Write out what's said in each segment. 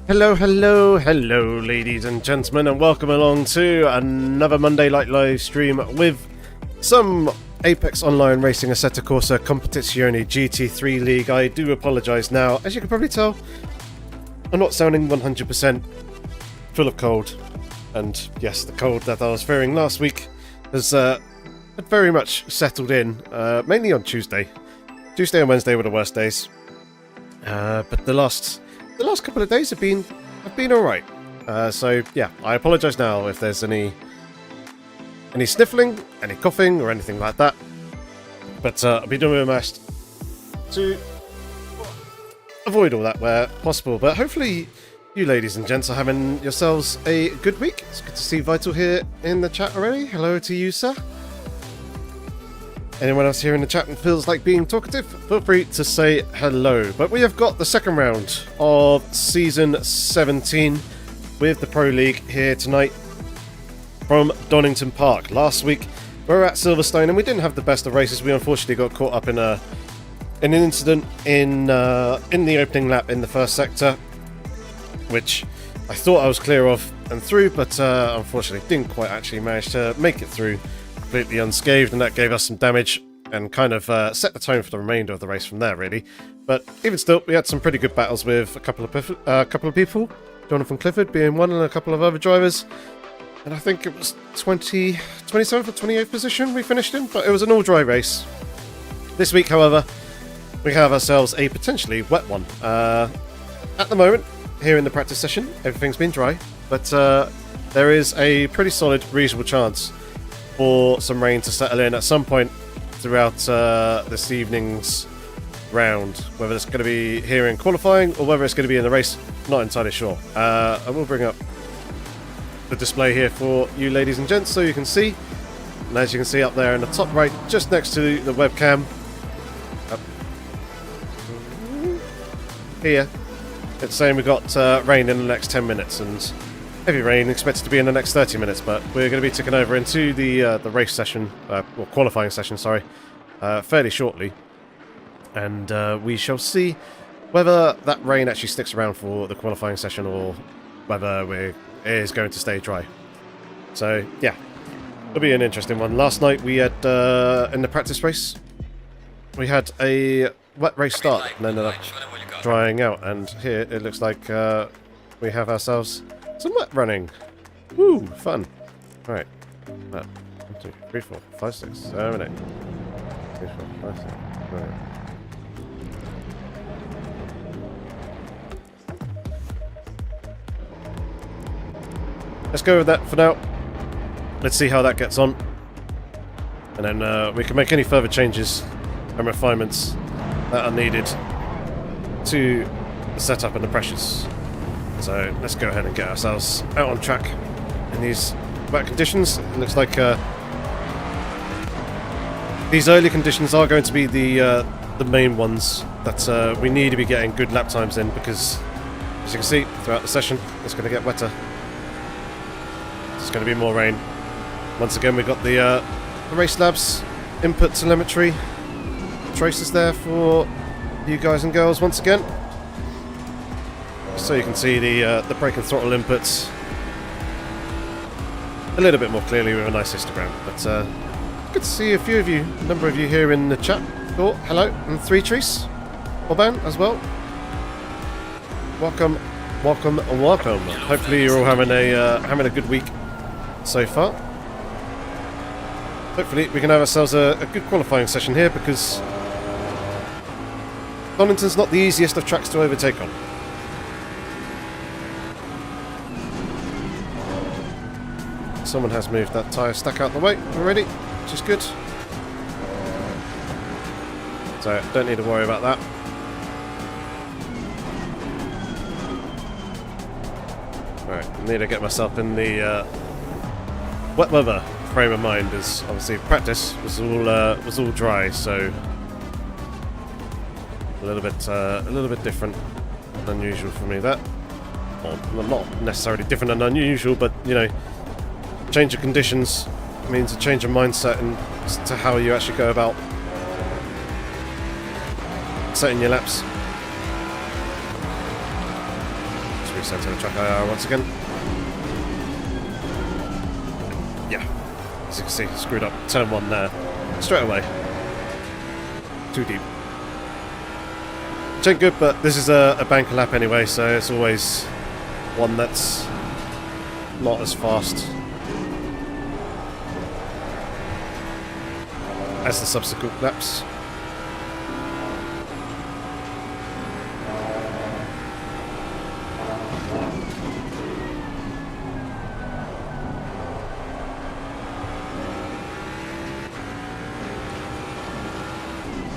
Hello, ladies and gentlemen, and welcome along to another Monday Light live stream with some Apex Online Racing Assetto Corsa Competizione GT3 League. I do apologise now, as you can probably tell, I'm not sounding 100% full of cold, and yes, the cold that I was fearing last week has very much settled in, mainly on Tuesday. Tuesday and Wednesday were the worst days, but the last couple of days have been alright. So yeah, I apologise now if there's any sniffling, any coughing, or anything like that. But I'll be doing my best to avoid all that where possible. But hopefully, you ladies and gents are having yourselves a good week. It's good to see Vital here in the chat already. Hello to you, sir. Anyone else here in the chat and feels like being talkative, feel free to say hello. But we have got the second round of Season 17 with the Pro League here tonight from Donington Park. Last week we were at Silverstone and we didn't have the best of races. We unfortunately got caught up in an incident in the opening lap in the first sector, which I thought I was clear of and through, but unfortunately didn't quite actually manage to make it through completely unscathed, and that gave us some damage and kind of set the tone for the remainder of the race from there, really. But even still, we had some pretty good battles with a couple of people, Jonathan Clifford being one and a couple of other drivers, and I think it was 27th or 28th position we finished in, but it was an all-dry race. This week, however, we have ourselves a potentially wet one. At the moment, here in the practice session, everything's been dry, but there is a pretty solid, reasonable chance for some rain to settle in at some point throughout this evening's round. Whether it's going to be here in qualifying or whether it's going to be in the race, not entirely sure. I will bring up the display here for you ladies and gents so you can see. And as you can see up there in the top right, just next to the webcam, up here, it's saying we've got rain in the next 10 minutes, and heavy rain expected to be in the next 30 minutes, but we're going to be ticking over into the race session, or qualifying session, sorry, fairly shortly. And we shall see whether that rain actually sticks around for the qualifying session or whether it is going to stay dry. So, yeah, it'll be an interesting one. Last night we had, in the practice race, we had a wet race start and ended up drying out, and here it looks like we have ourselves some wet running. Woo, fun. Alright. 1, 2, 3, 4, 5, 6, 7, 8. 3, 4, 5, 6. Right. Let's go with that for now. Let's see how that gets on. And then we can make any further changes and refinements that are needed to the setup and the pressures. So let's go ahead and get ourselves out on track in these wet conditions. It looks like these early conditions are going to be the main ones that we need to be getting good lap times in, because as you can see throughout the session it's going to get wetter. There's going to be more rain. Once again we've got the Race Labs input telemetry traces there for you guys and girls once again. So you can see the brake and throttle inputs a little bit more clearly with a nice histogram. But good to see a number of you here in the chat. Oh, hello, and 3 Trees, Orban as well. Welcome. Hopefully you're all having a good week so far. Hopefully we can have ourselves a good qualifying session here, because Donington's not the easiest of tracks to overtake on. Someone has moved that tyre stack out the way already, which is good. So don't need to worry about that. Alright, I need to get myself in the wet weather frame of mind, as obviously practice was all dry, so a little bit different and unusual for me. That, well, not necessarily different and unusual, but you know, change of conditions means a change of mindset and to how you actually go about setting your laps. recenter the track IR once again. Yeah, as you can see, screwed up turn 1 there. Straight away. Too deep. Which ain't good, but this is a banker lap anyway, so it's always one that's not as fast as the subsequent laps.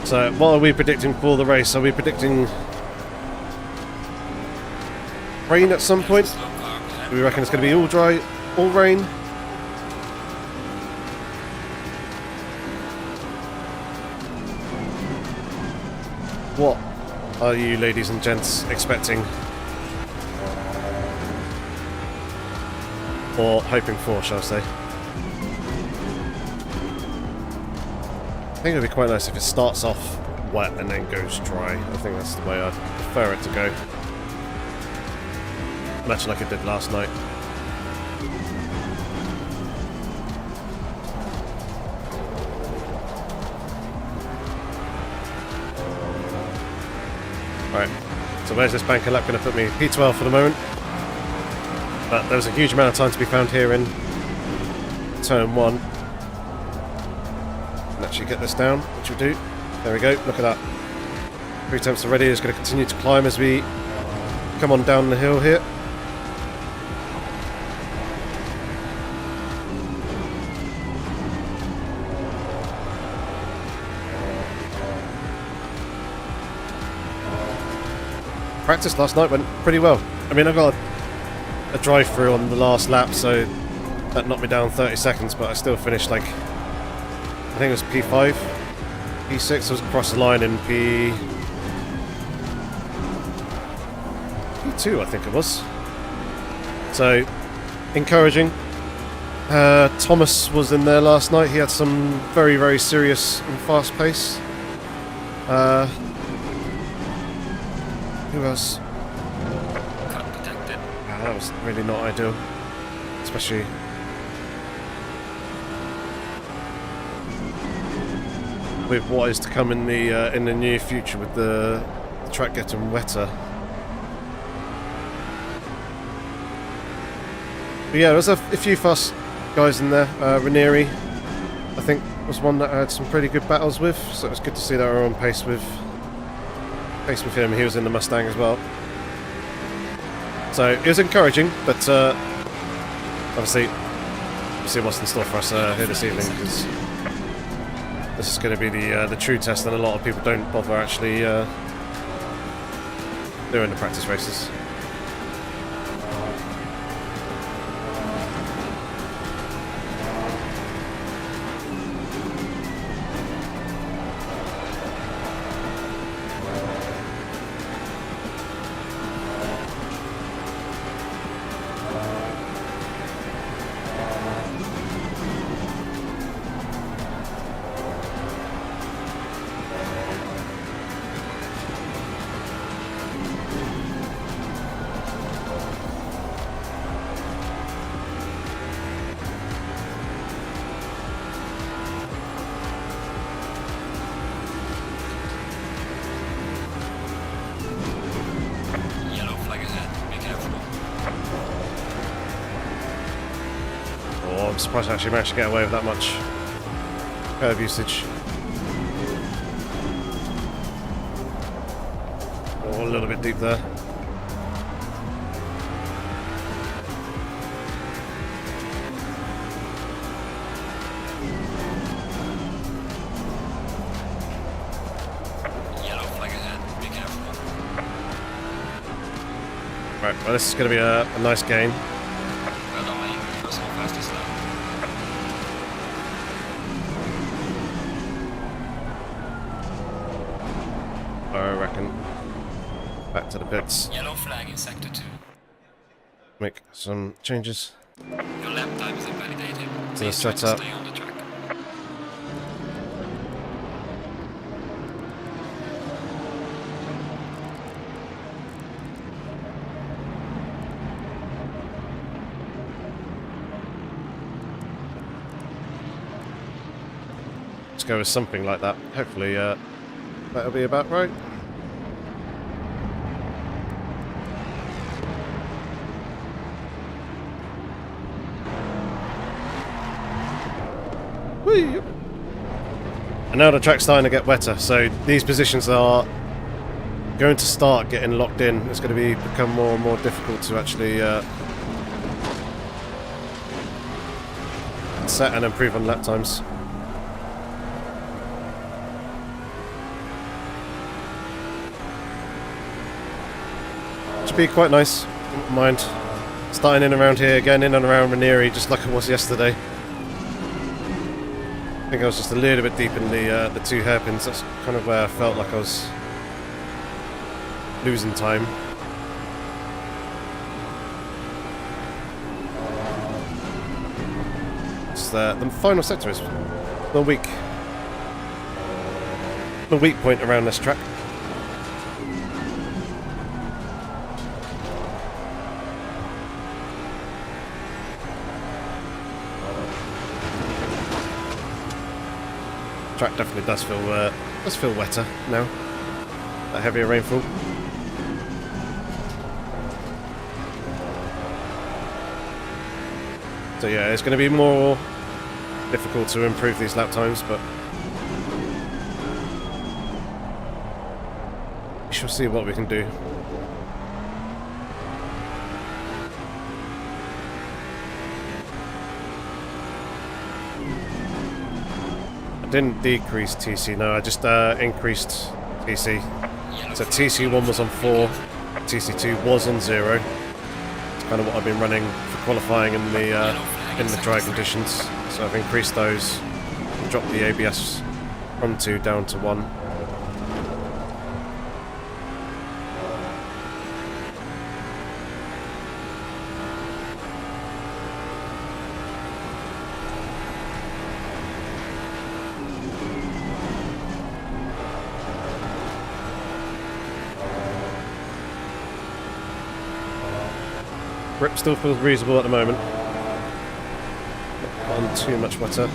So, what are we predicting for the race? Are we predicting rain at some point? Do we reckon it's going to be all dry, all rain? What are you, ladies and gents, expecting? Or hoping for, shall I say? I think it would be quite nice if it starts off wet and then goes dry. I think that's the way I'd prefer it to go. Much like it did last night. Alright, so where's this banker lap going to put me? P12 for the moment. But there was a huge amount of time to be found here in turn 1. Actually get this down, which we do. There we go, look at that. 3 temps already, is going to continue to climb as we come on down the hill here. Practice last night went pretty well. I mean, I got a drive-through on the last lap, so that knocked me down 30 seconds, but I still finished like, I think it was P5, P6, I was across the line in P2, I think it was. So, encouraging. Thomas was in there last night, he had some very, very serious and fast pace. Who else? That was really not ideal, especially with what is to come in the near future with the track getting wetter. But yeah, there was a few fast guys in there. Ranieri, I think, was one that I had some pretty good battles with, so it was good to see that we were on pace with him. He was in the Mustang as well. So it was encouraging, but obviously we'll see what's in store for us here this evening, because this is going to be the true test, and a lot of people don't bother actually doing the practice races. I'm surprised I actually managed to get away with that much curb usage. Oh, a little bit deep there. Yellow flag ahead, be careful. Right, well this is going to be a nice game. Well done, mate. First one fastest lap. I reckon. Back to the pits. Yellow flag in sector 2. Make some changes Your lap time is invalidated. to the Please try to setup. stay on the track. Let's go with something like that. Hopefully that'll be about right. Whee! And now the track's starting to get wetter, so these positions are going to start getting locked in. It's going to become more and more difficult to actually set and improve on lap times. Should be quite nice. Don't mind starting in around here again, in and around Ranieri, just like it was yesterday. I think I was just a little bit deep in the two hairpins. That's kind of where I felt like I was losing time. It's the final sector is the weak point around this track. Track definitely does feel wetter now. That heavier rainfall. So yeah, it's going to be more difficult to improve these lap times, but we shall see what we can do. Didn't decrease TC, no, I just increased TC. So TC1 was on 4, TC2 was on 0. It's kind of what I've been running for qualifying in the dry conditions. So I've increased those, and dropped the ABS from 2 down to 1. Grip still feels reasonable at the moment. Not on too much wetter.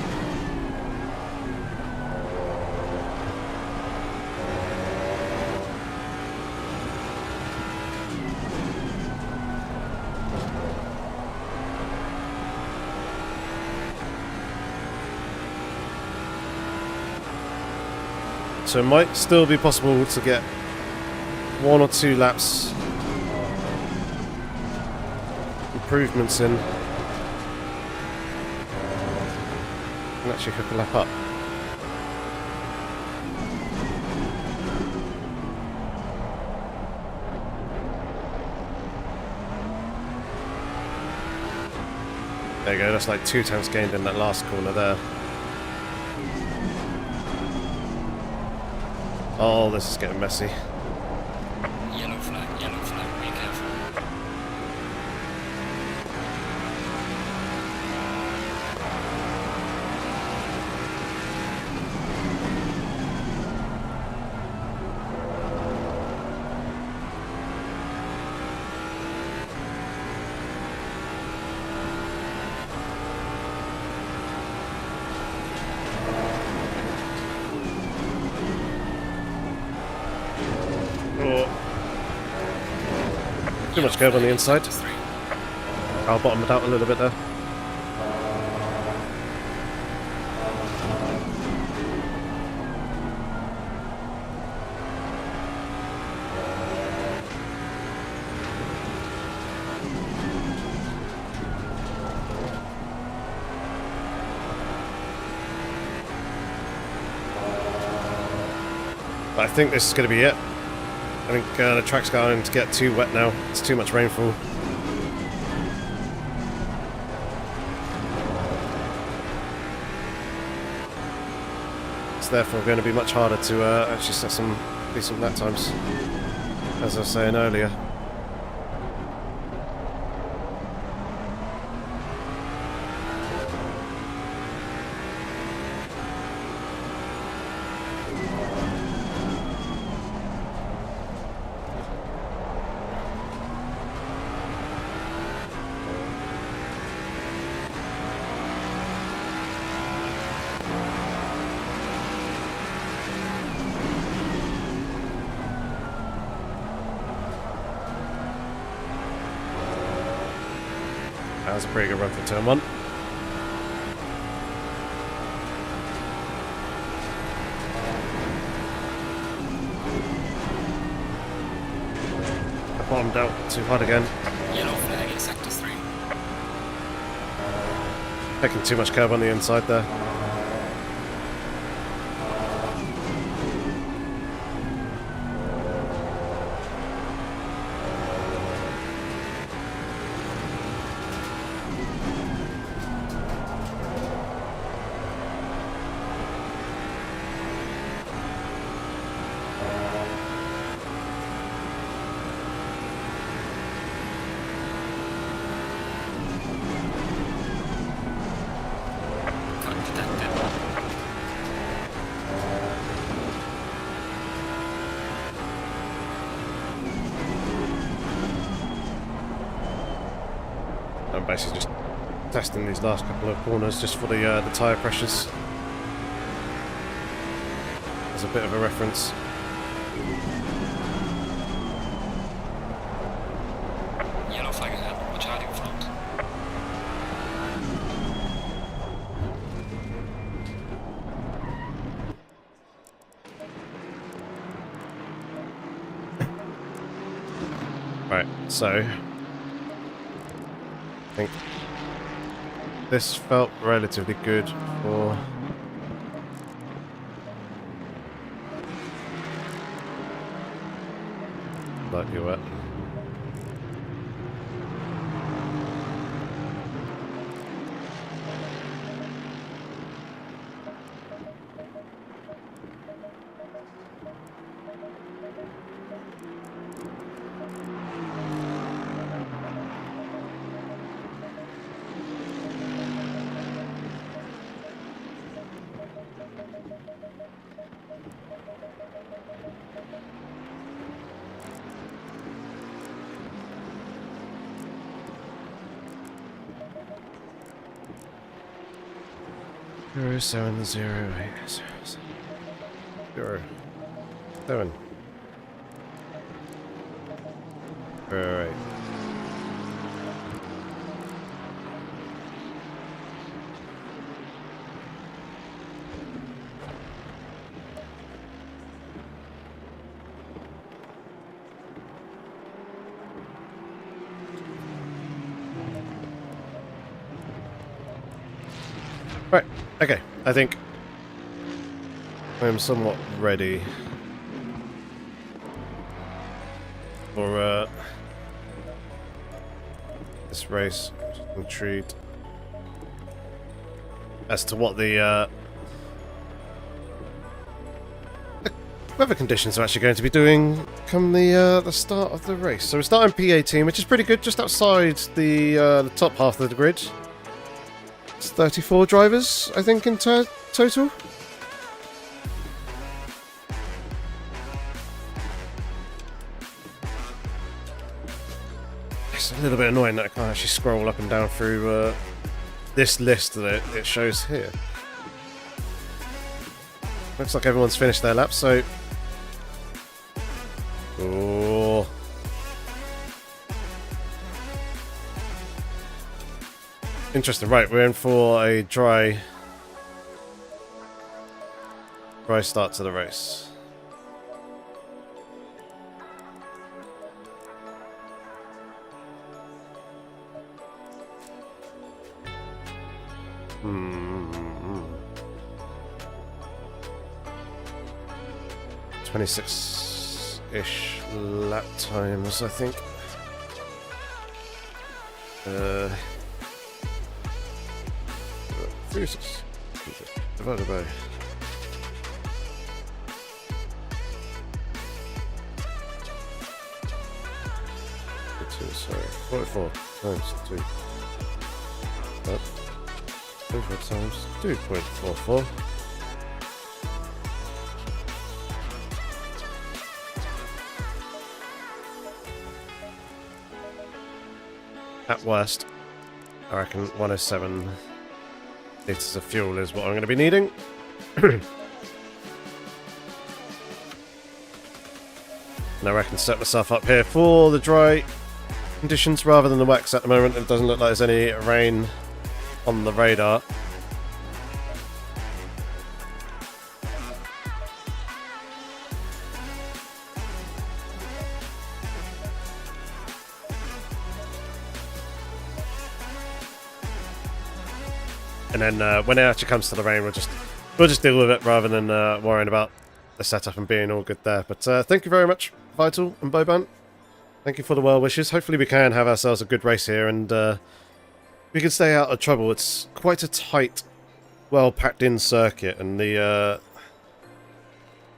So it might still be possible to get 1 or 2 laps improvements in and actually hook a lap up. There you go, that's like 2 times gained in that last corner there. Oh, this is getting messy. Yellow flag, be careful. Too much curve on the inside. I'll bottom it out a little bit there. But I think this is going to be it. I think the track's going to get too wet now. It's too much rainfall. It's therefore going to be much harder to actually set some decent lap times, as I was saying earlier. That was a pretty good run for turn 1. I bottomed out too hard again. Yellow flag in sector 3. Taking too much curb on the inside there. I'm basically just testing these last couple of corners just for the tyre pressures. As a bit of a reference. Yellow flag ahead. Watch out in front. Right, so I think this felt relatively good for lightly wet. Zero 7 0 8 0 7 0 8. Right, okay, I think I'm somewhat ready for this race. Just intrigued as to what the weather conditions are actually going to be doing come the start of the race. So we're starting P18, which is pretty good, just outside the top half of the grid. 34 drivers, I think, in total. It's a little bit annoying that I can't actually scroll up and down through this list that it shows here. Looks like everyone's finished their lap, so... Oh. Interesting, right, we're in for a dry start to the race. Hmm. 26-ish lap times, I think. 36 divided by 44 times 2. 44 times 2.44. At worst, I reckon 107 litres of fuel is what I'm going to be needing. And I reckon set myself up here for the dry conditions rather than the wet, 'cause at the moment it doesn't look like there's any rain on the radar. And then when it actually comes to the rain, we'll just deal with it rather than worrying about the setup and being all good there. But thank you very much, Vital and Boban. Thank you for the well wishes. Hopefully we can have ourselves a good race here and we can stay out of trouble. It's quite a tight, well packed in circuit, and the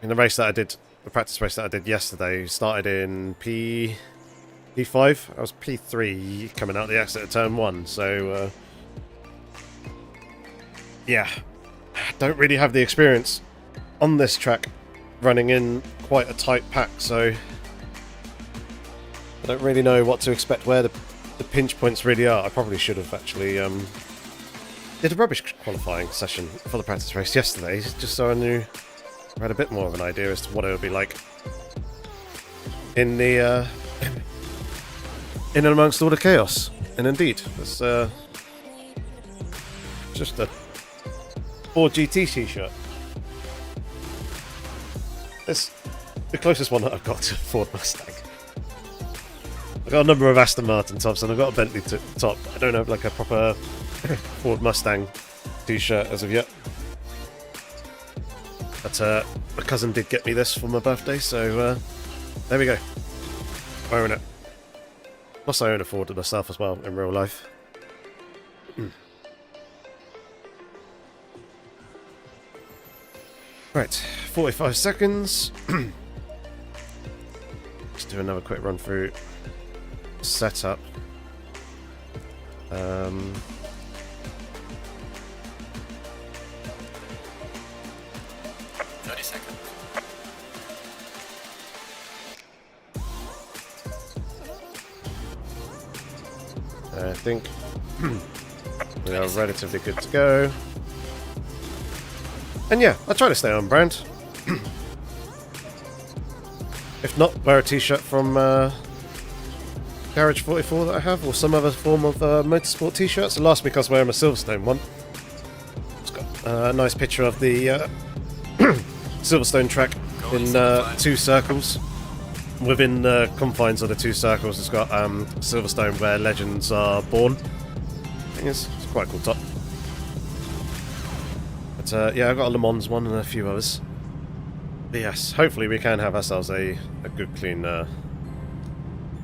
in the race that I did, the practice race that I did yesterday, started in P5. I was P3 coming out the exit at turn 1, so yeah, don't really have the experience on this track running in quite a tight pack, so I don't really know what to expect, where the pinch points really are. I probably should have actually did a rubbish qualifying session for the practice race yesterday, just so I knew, I had a bit more of an idea as to what it would be like in the in and amongst all the chaos. And indeed, it's just a Ford GT t-shirt. It's the closest one that I've got to Ford Mustang. I've got a number of Aston Martin tops and I've got a Bentley top. I don't have like a proper Ford Mustang t-shirt as of yet. But my cousin did get me this for my birthday, so there we go. I own it. Plus I own a Ford myself as well in real life. Right, 45 seconds. Let's do another quick run through setup. 30 seconds. I think we are relatively good to go. And yeah, I try to stay on brand. If not, wear a t-shirt from Garage 44 that I have, or some other form of motorsport t-shirts. So last week I was wearing a Silverstone one. It's got a nice picture of the Silverstone track in 2 circles. Within the confines of the 2 circles, it's got Silverstone where legends are born. I think it's quite a cool top. But yeah, I've got a Le Mans one and a few others. But yes, hopefully we can have ourselves a good, clean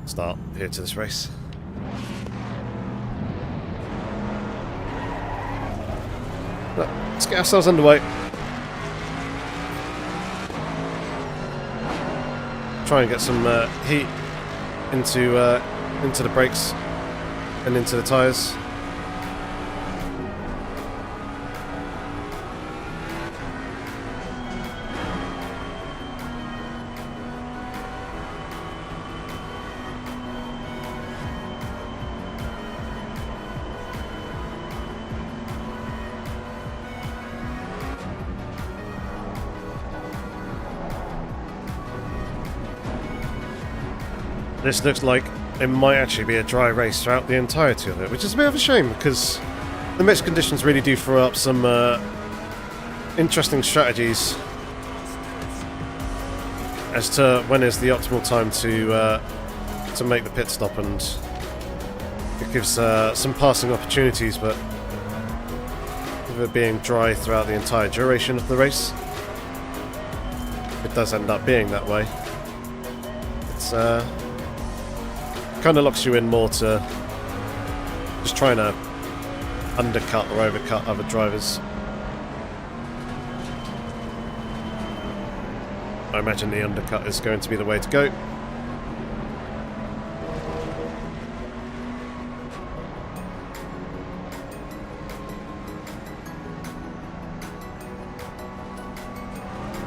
start here to this race. But let's get ourselves underway. Try and get some heat into the brakes and into the tyres. This looks like it might actually be a dry race throughout the entirety of it, which is a bit of a shame because the mixed conditions really do throw up some interesting strategies as to when is the optimal time to make the pit stop, and it gives some passing opportunities, but with it being dry throughout the entire duration of the race, it does end up being that way. It's kind of locks you in more to just trying to undercut or overcut other drivers. I imagine the undercut is going to be the way to go.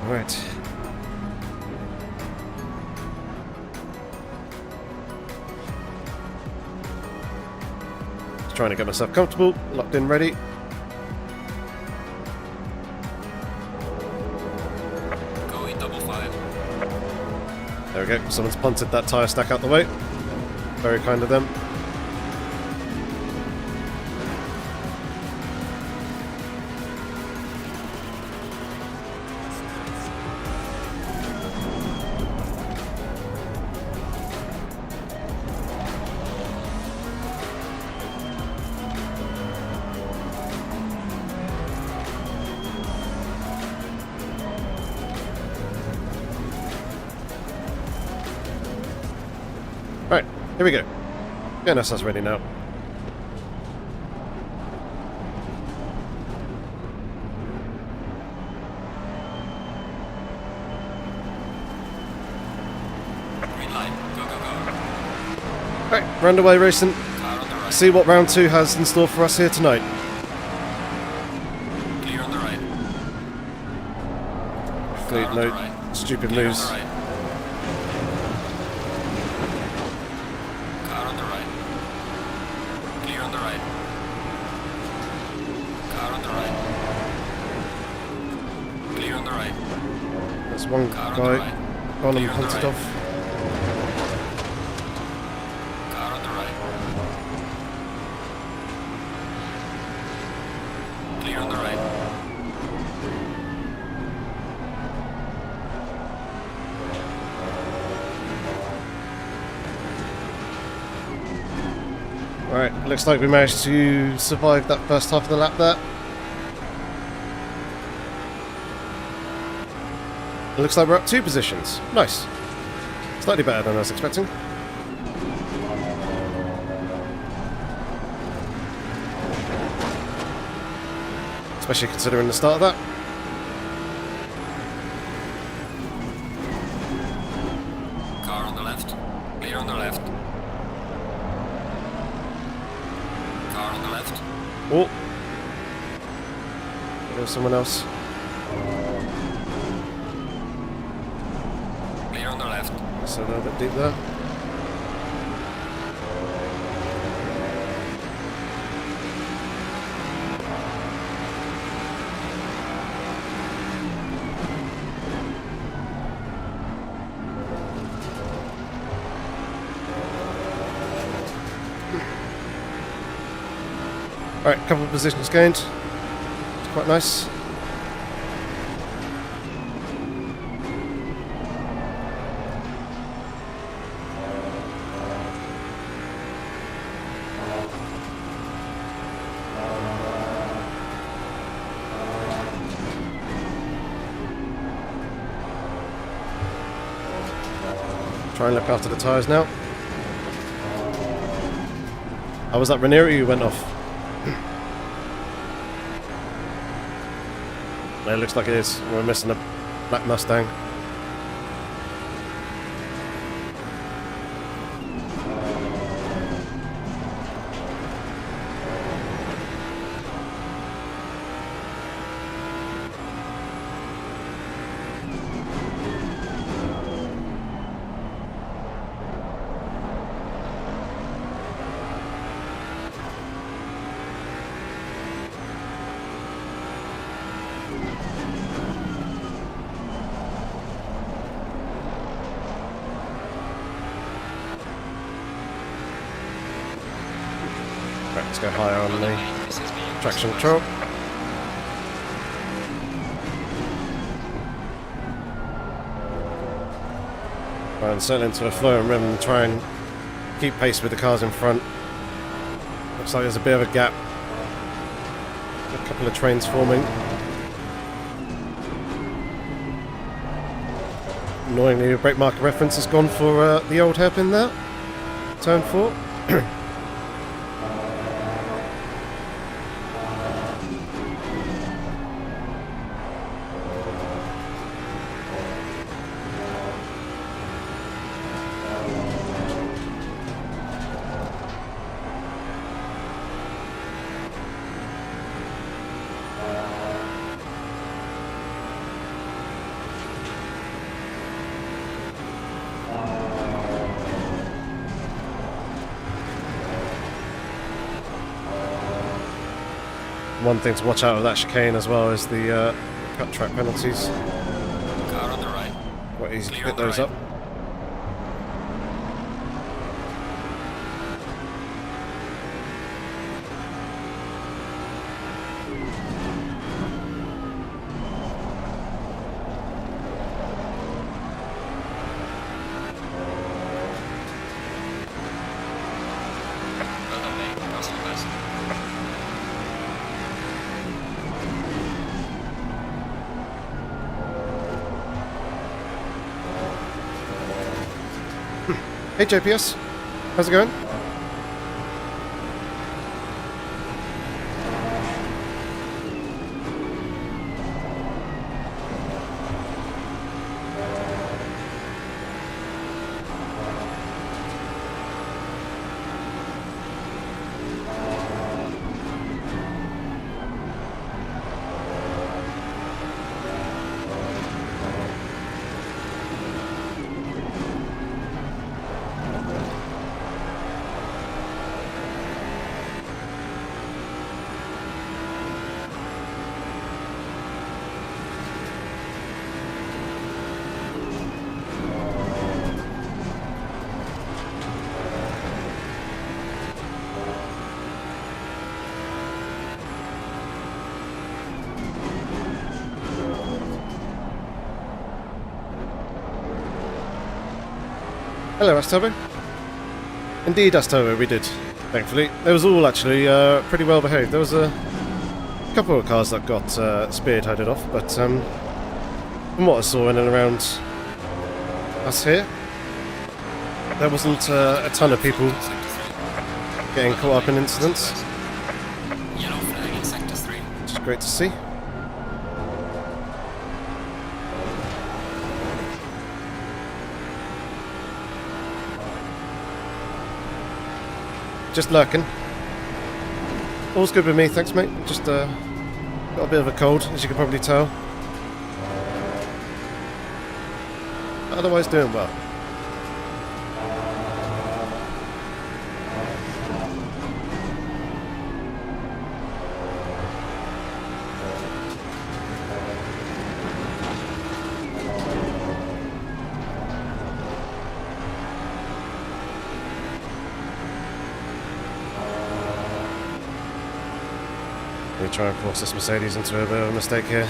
Alright. Trying to get myself comfortable, locked in, ready. Going double 5. There we go, someone's punted that tyre stack out the way. Very kind of them. Right, here we go. GNSS ready now. Green light. Go, go, go. Right, we're underway racing. Car on the right. See what round 2 has in store for us here tonight. Clear on the right. Fleet Car on the note, right. stupid Clear moves. on the right. Car on the right. Clear on the right. Car on the right. Clear on the right. There's one Car on the guy right. gone and Clear on the hunted right. off. Car on the right. Clear on the right. Right, looks like we managed to survive that first half of the lap there. It looks like we're up 2 positions. Nice. Slightly better than I was expecting. Especially considering the start of that. Car on the left. Clear on the left. Car on the left. Oh! There's someone else. Clear on the left. So a little bit deep there. Alright, couple of positions gained. It's quite nice. Try and look after the tyres now. Oh, was that Ranieri who went off? No, it looks like it is. We're missing a black Mustang. Right, let's go higher on the This is me. traction control. Try and settle into a flowing rhythm and try and keep pace with the cars in front. Looks like there's a bit of a gap. A couple of trains forming. Annoyingly, the brake marker reference has gone for the old hairpin there. Turn 4. One thing to watch out of that chicane as well is the cut track penalties. Car on the right. Quite easy to Clear pick on the those right. up. Hey JPS, how's it going? Hello, Astobo. Indeed, Astobo, we did. Thankfully, they was all actually pretty well behaved. There was a couple of cars that got spearheaded off, but from what I saw in and around us here, there wasn't a ton of people getting caught up in incidents. Yellow flag in sector 3. Which is great to see. Just lurking. All's good with me, thanks mate. Just got a bit of a cold, as you can probably tell. Otherwise doing well. We try and force this Mercedes into a bit of a mistake here.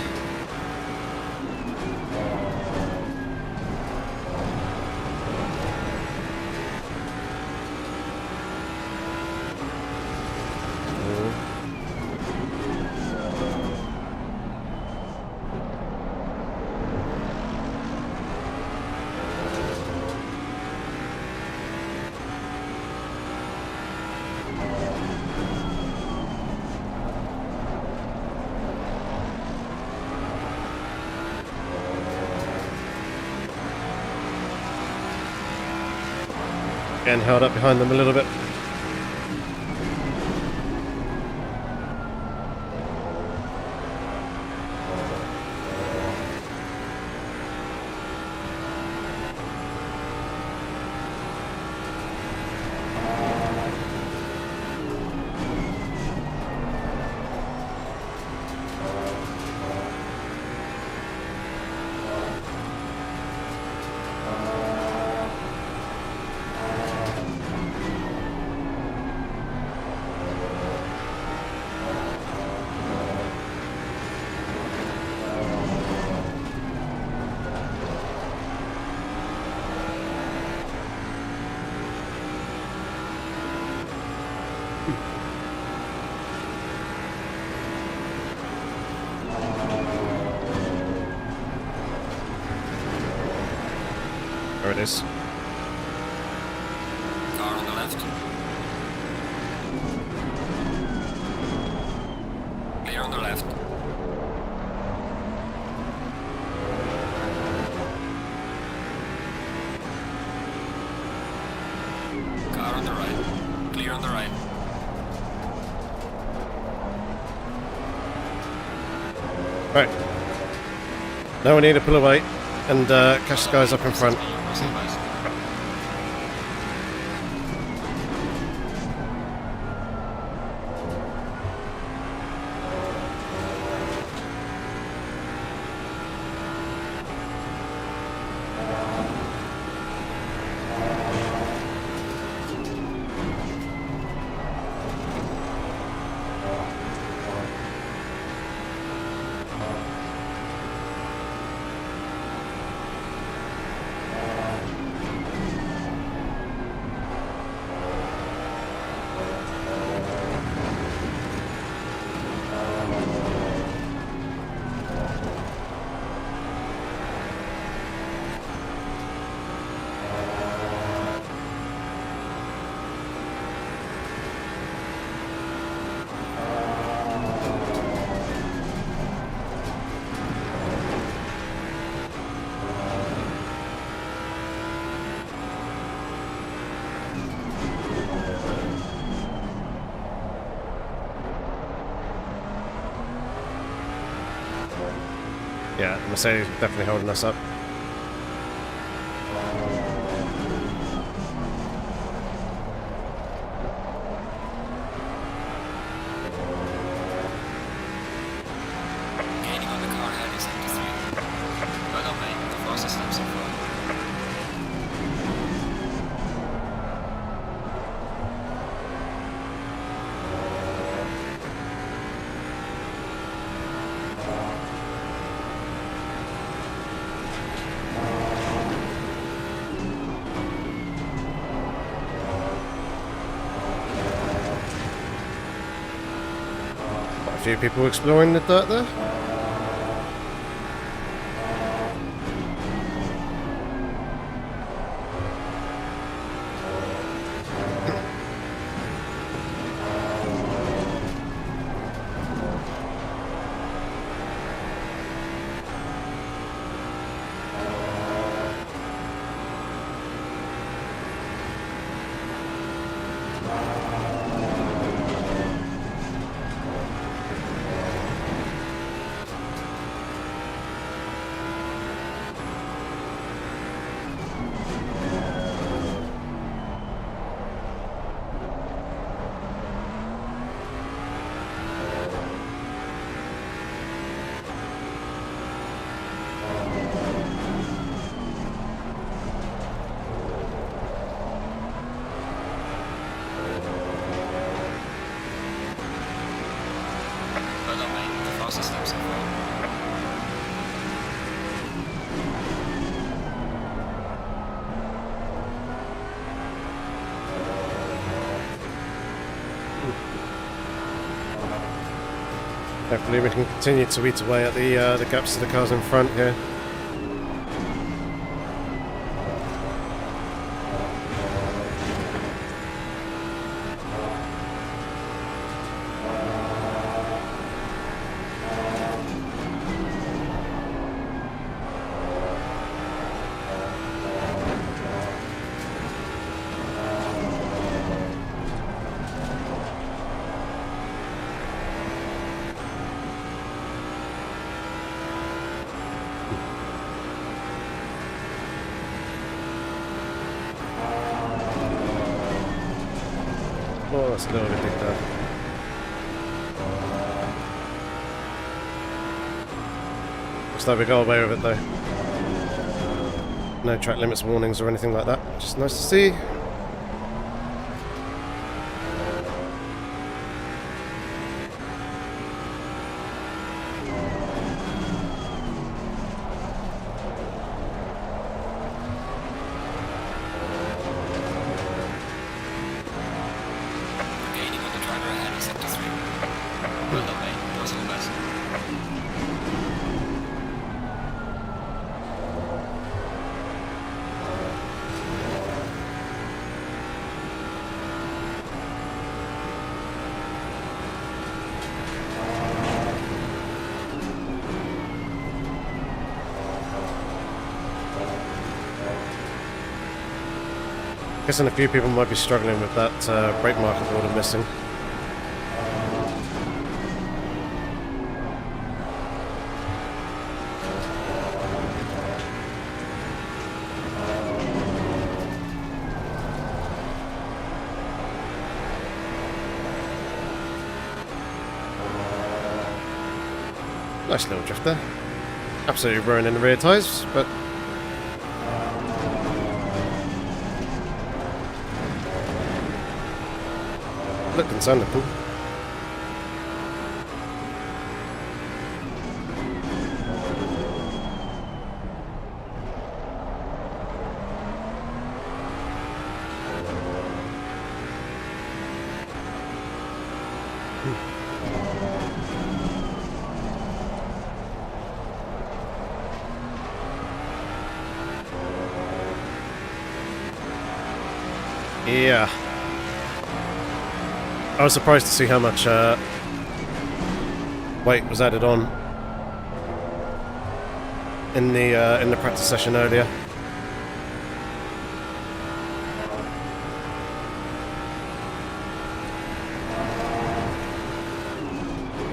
Getting held up behind them a little bit. There it is. Car on the left. Clear on the left. Car on the right. Clear on the right. Right. Now we need to pull away and catch the guys up in front. Yeah, Mercedes definitely holding us up. Gaining on the car ahead is 83. Well done, mate. The fastest lap so far. Quite a few people exploring the dirt there. Well done, mate. The fastest lap so far. Hopefully we can continue to eat away at the gaps to the cars in front here. Oh, that's a little bit big there. Looks like we got away with it though. No track limits warnings or anything like that. Just nice to see. Gaining on the driver ahead is 73. Well done, mate. That was all the best. Guessing a few people might be struggling with that brake marker border missing. Nice little drift there. Absolutely ruining the rear tyres, but looked understandable. Yeah. I was surprised to see how much weight was added on in the practice session earlier.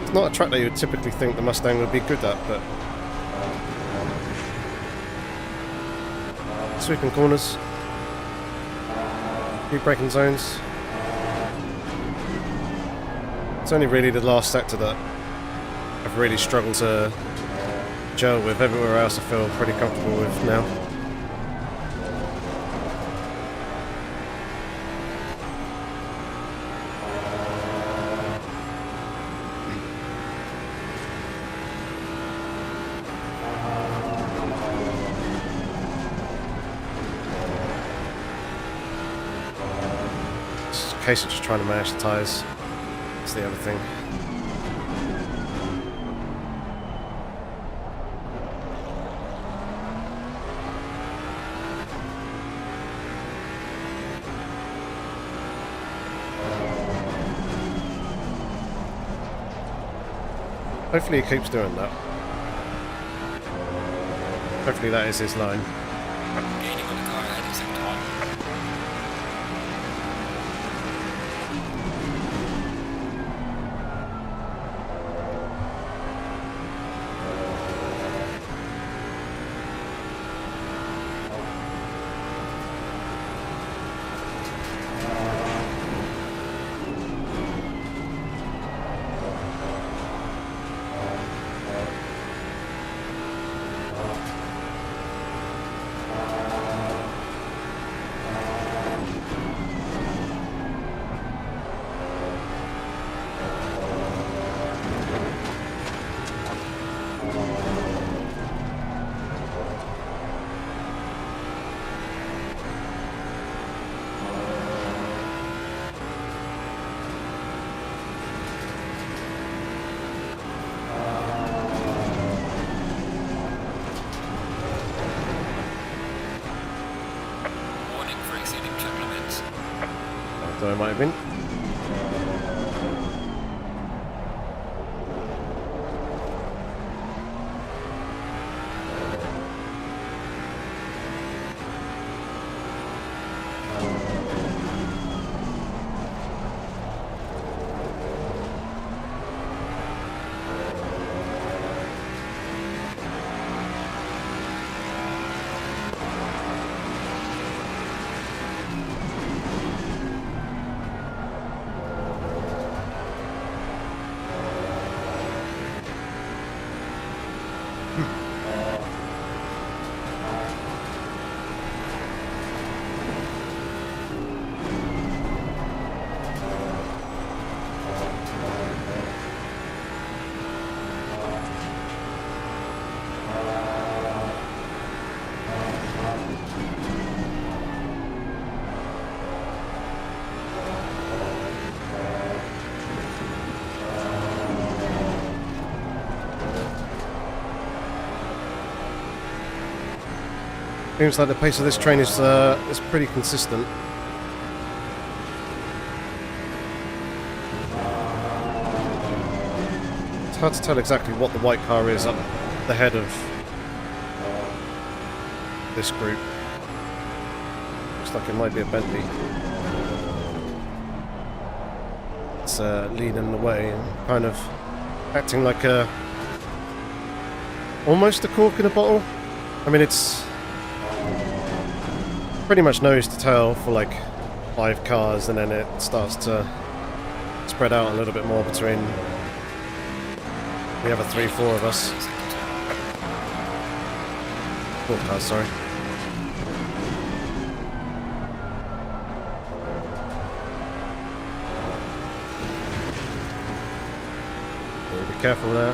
It's not a track that you would typically think the Mustang would be good at, but Sweeping corners. Few braking zones. It's only really the last sector that I've really struggled to gel with. Everywhere else I feel pretty comfortable with now. Just in case of just trying to manage the tyres. That's the other thing. Hopefully he keeps doing that. Hopefully that is his line. Gaining on the car ahead at the same time. Warning for exceeding track limits. I thought it might have been. Seems like the pace of this train is pretty consistent. It's hard to tell exactly what the white car is up the head of this group. Looks like it might be a Bentley. It's leading the way and kind of acting like a almost a cork in a bottle. I mean, it's pretty much nose to tail for like 5 cars, and then it starts to spread out a little bit more between the other 3-4 of us. 4 cars, sorry. Be careful there.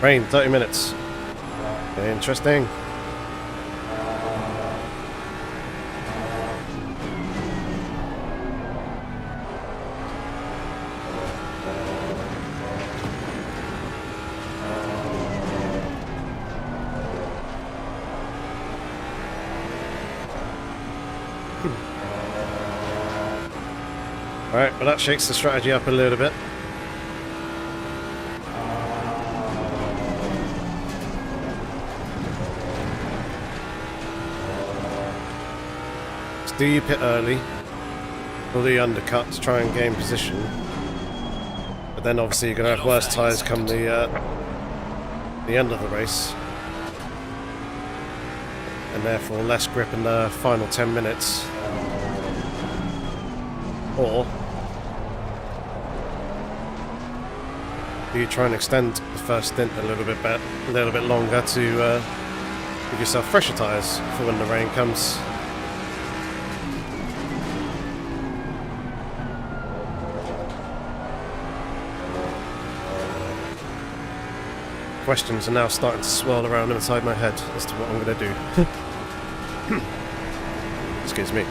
Rain, 30 minutes. Okay, interesting. Alright, well that shakes the strategy up a little bit. Do you pit early? All the undercut to try and gain position. But then obviously you're going to have worse tyres come the end of the race. And therefore less grip in the final 10 minutes. Or you try and extend the first stint a little bit longer to give yourself fresher tyres for when the rain comes. Questions are now starting to swirl around inside my head as to what I'm going to do. Excuse me.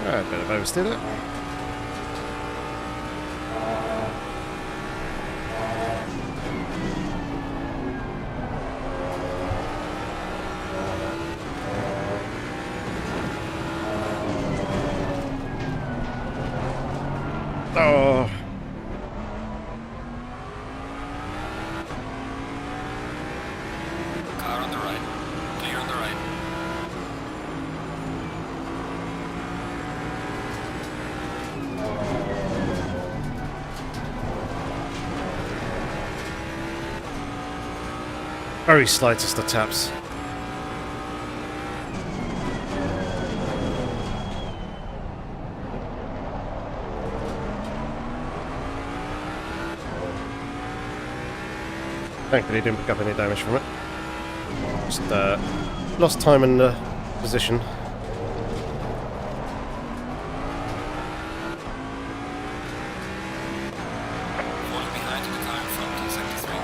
A bit of oversteer it. Oh. Car on the right. Clear on the right. Very slightest of taps. Thankfully didn't pick up any damage from it. Just lost time in the position. Falling behind in the car in front in sector 3.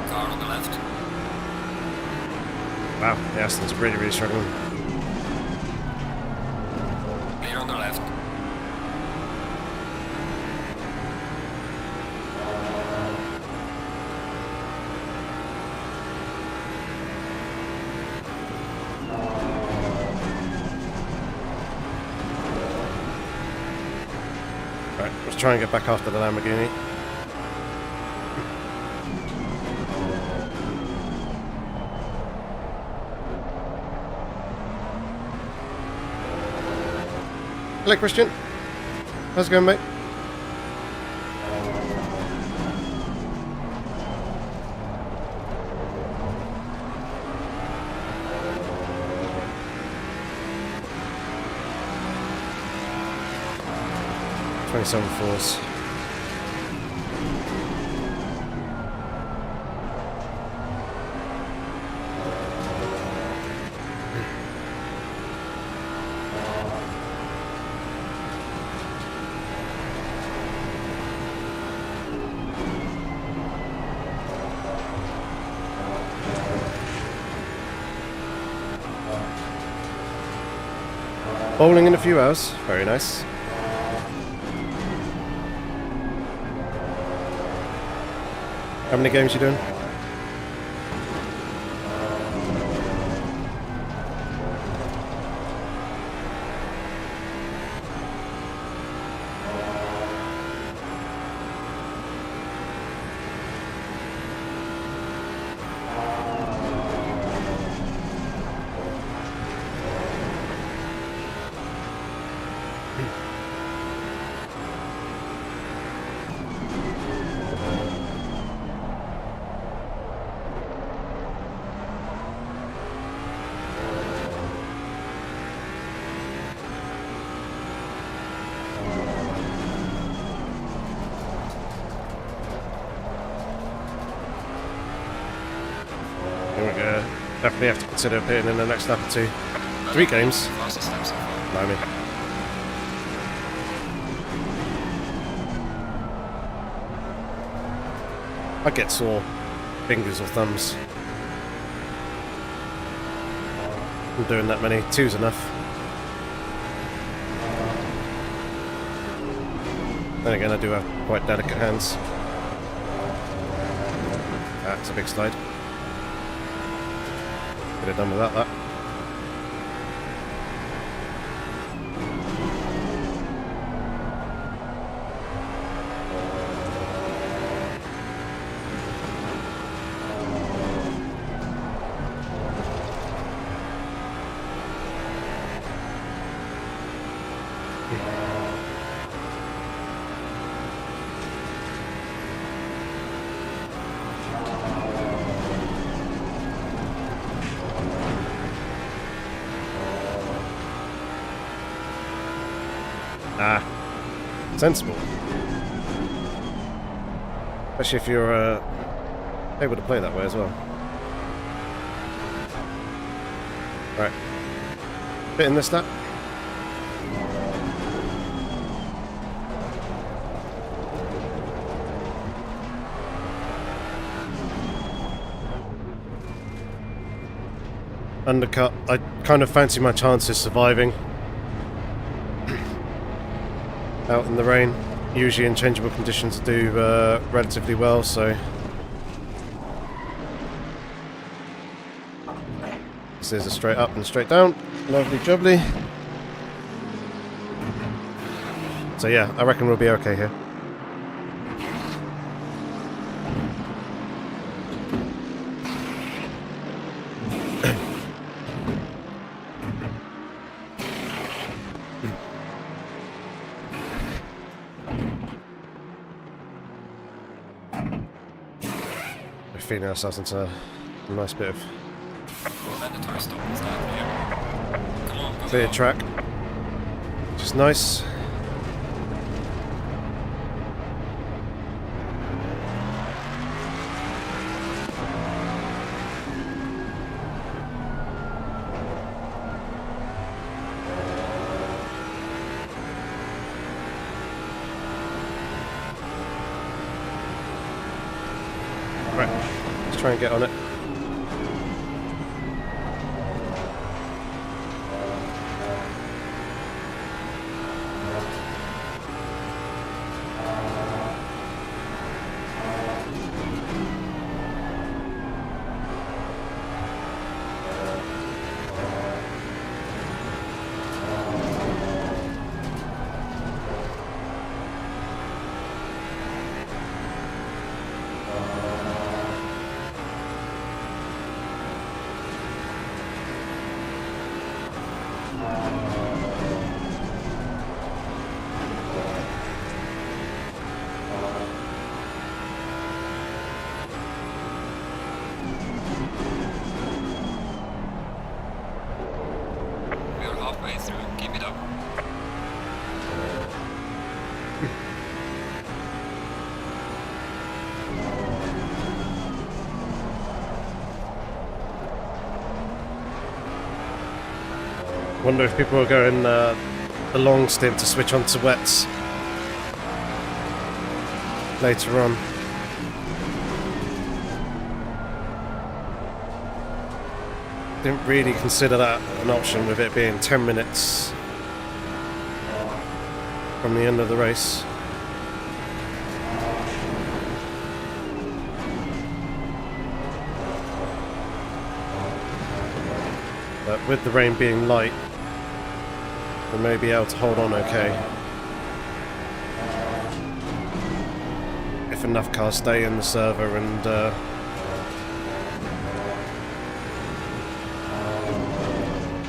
Car on the left. Wow, the Aston's really struggling. Clear on the left. Right, let's try and get back after the Lamborghini. Hello, Christian. How's it going, mate? Twenty-seven fours. Bowling in a few hours. Very nice. How many games you doing? Definitely have to consider putting in the next lap or two. 3 games. Fastest lap so far. Blimey. I get sore fingers or thumbs from doing that many. 2's enough. Then again, I do have quite delicate hands. That's a big slide. Could have done without that. Sensible. Especially if you're able to play that way as well. Right. Bit in this lap. Undercut. I kind of fancy my chances surviving out in the rain. Usually in changeable conditions do relatively well, so this is a straight up and straight down. Lovely jubbly. So yeah, I reckon we'll be okay here. Feeding ourselves into a nice bit of Mandatory stop and start. Yeah. Come on, go clear on. track, which is nice. Try and get on it. Halfway through, keep it up. Wonder if people are going the long stint to switch on to wets later on. Didn't really consider that an option with it being 10 minutes from the end of the race. But with the rain being light, we may be able to hold on okay. If enough cars stay in the server and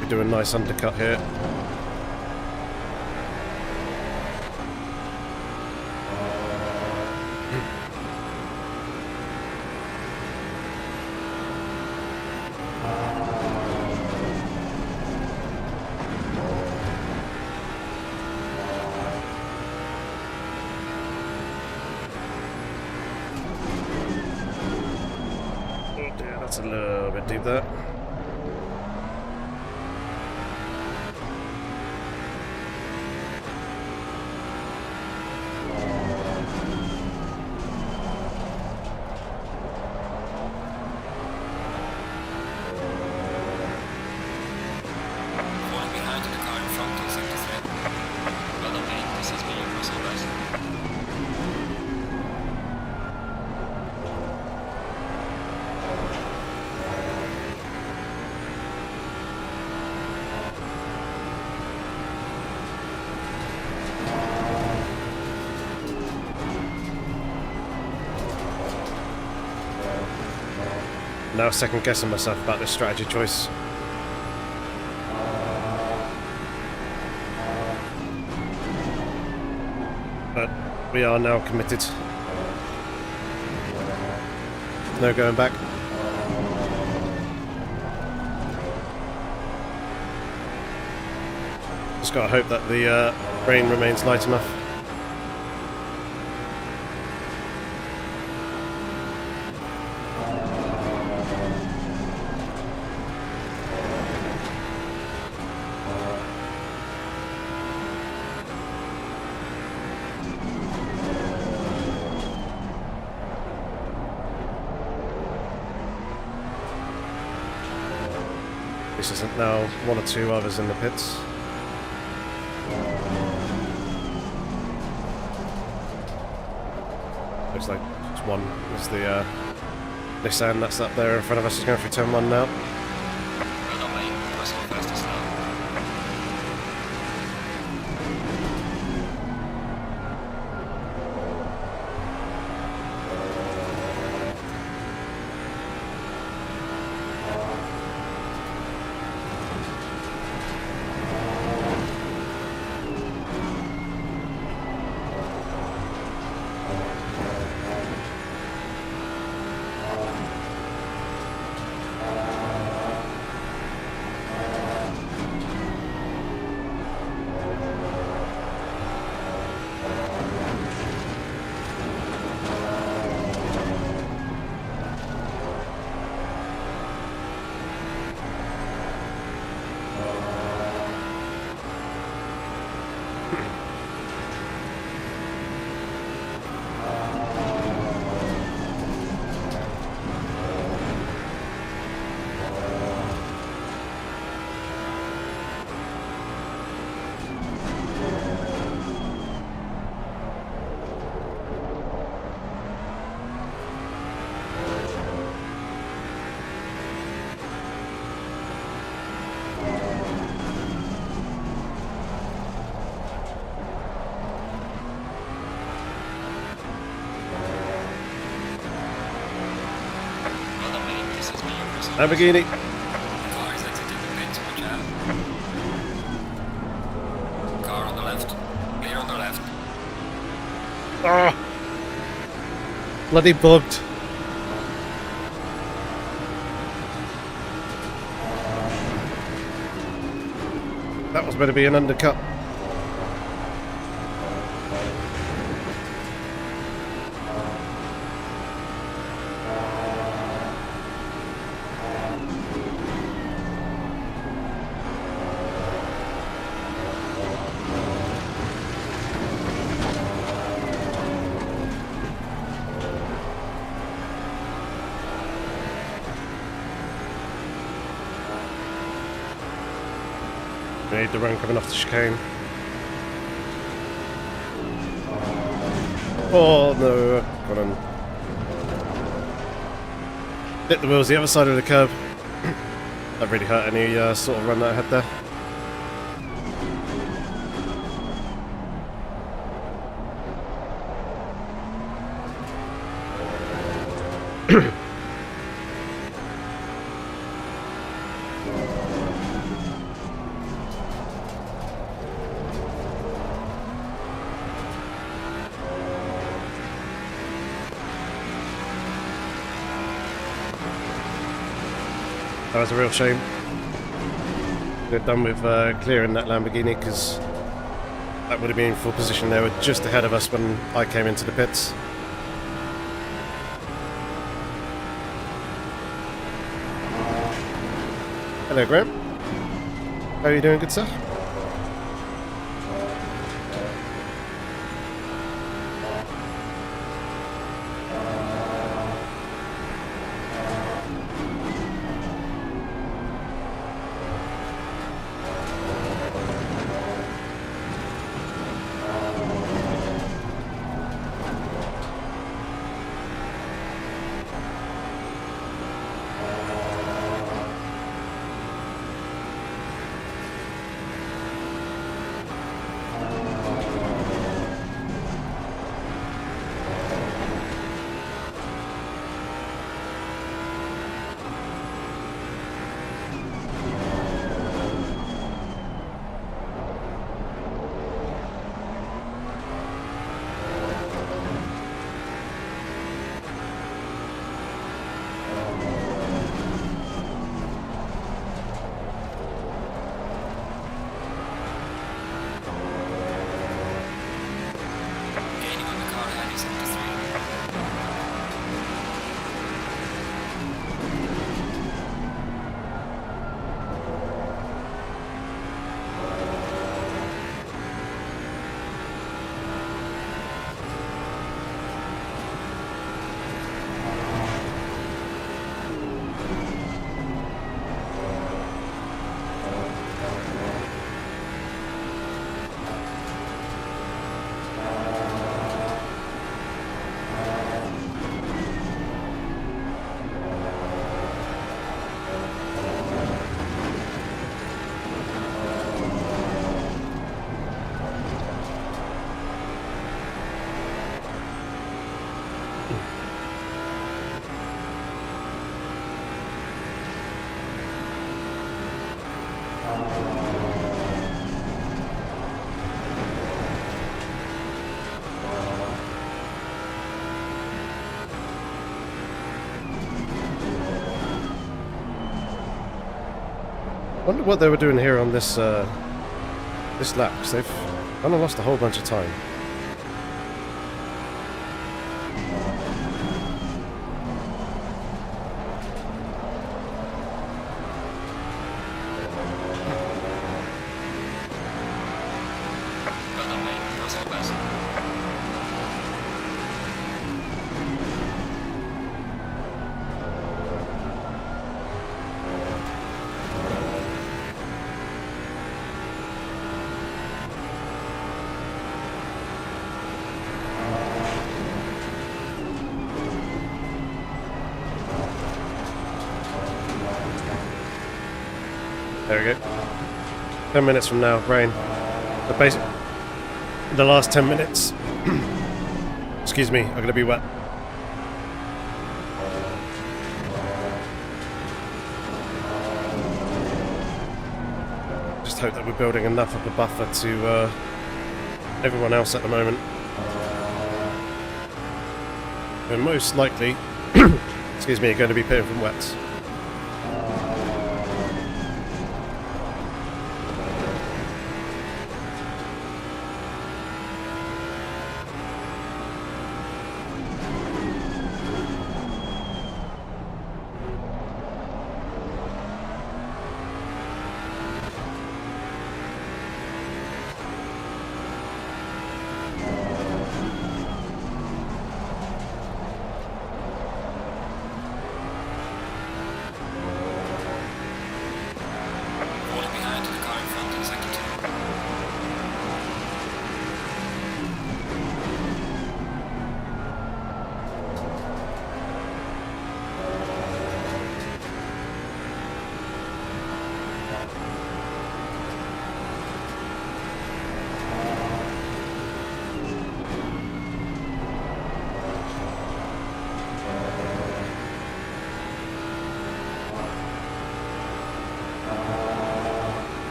we do a nice undercut here. That's a little bit deep there. Falling behind in the car in front of 73. Well done, mate. This has been your personal best. Now second guessing myself about this strategy choice. But we are now committed. No going back. Just gotta hope that the rain remains light enough. This isn't now one or two others in the pits. Looks like just one is the Nissan that's up there in front of us. Is going through turn 1 now. Well done, mate. Personal fastest now. Lamborghini. Car is exiting the pit, watch out. Car on the left. Clear on the left. Ah! Bloody bugged. That was meant to be an undercut. We need the run coming off the chicane. Oh no, got on. Hit the wheels the other side of the curb. That really hurt any sort of run that I had there. That was a real shame. They're done with clearing that Lamborghini because that would have been in full position. They were just ahead of us when I came into the pits. Hello, Graham. How are you doing, good sir? Gaining on the car ahead is number 3. Wonder what they were doing here on this this lap, because they've kind of lost a whole bunch of time. Well done, mate. That was all best. There we go. 10 minutes from now, rain. The basic, the last 10 minutes, excuse me, are going to be wet. Just hope that we're building enough of a buffer to everyone else at the moment. We're most likely, excuse me, going to be pitting from wets.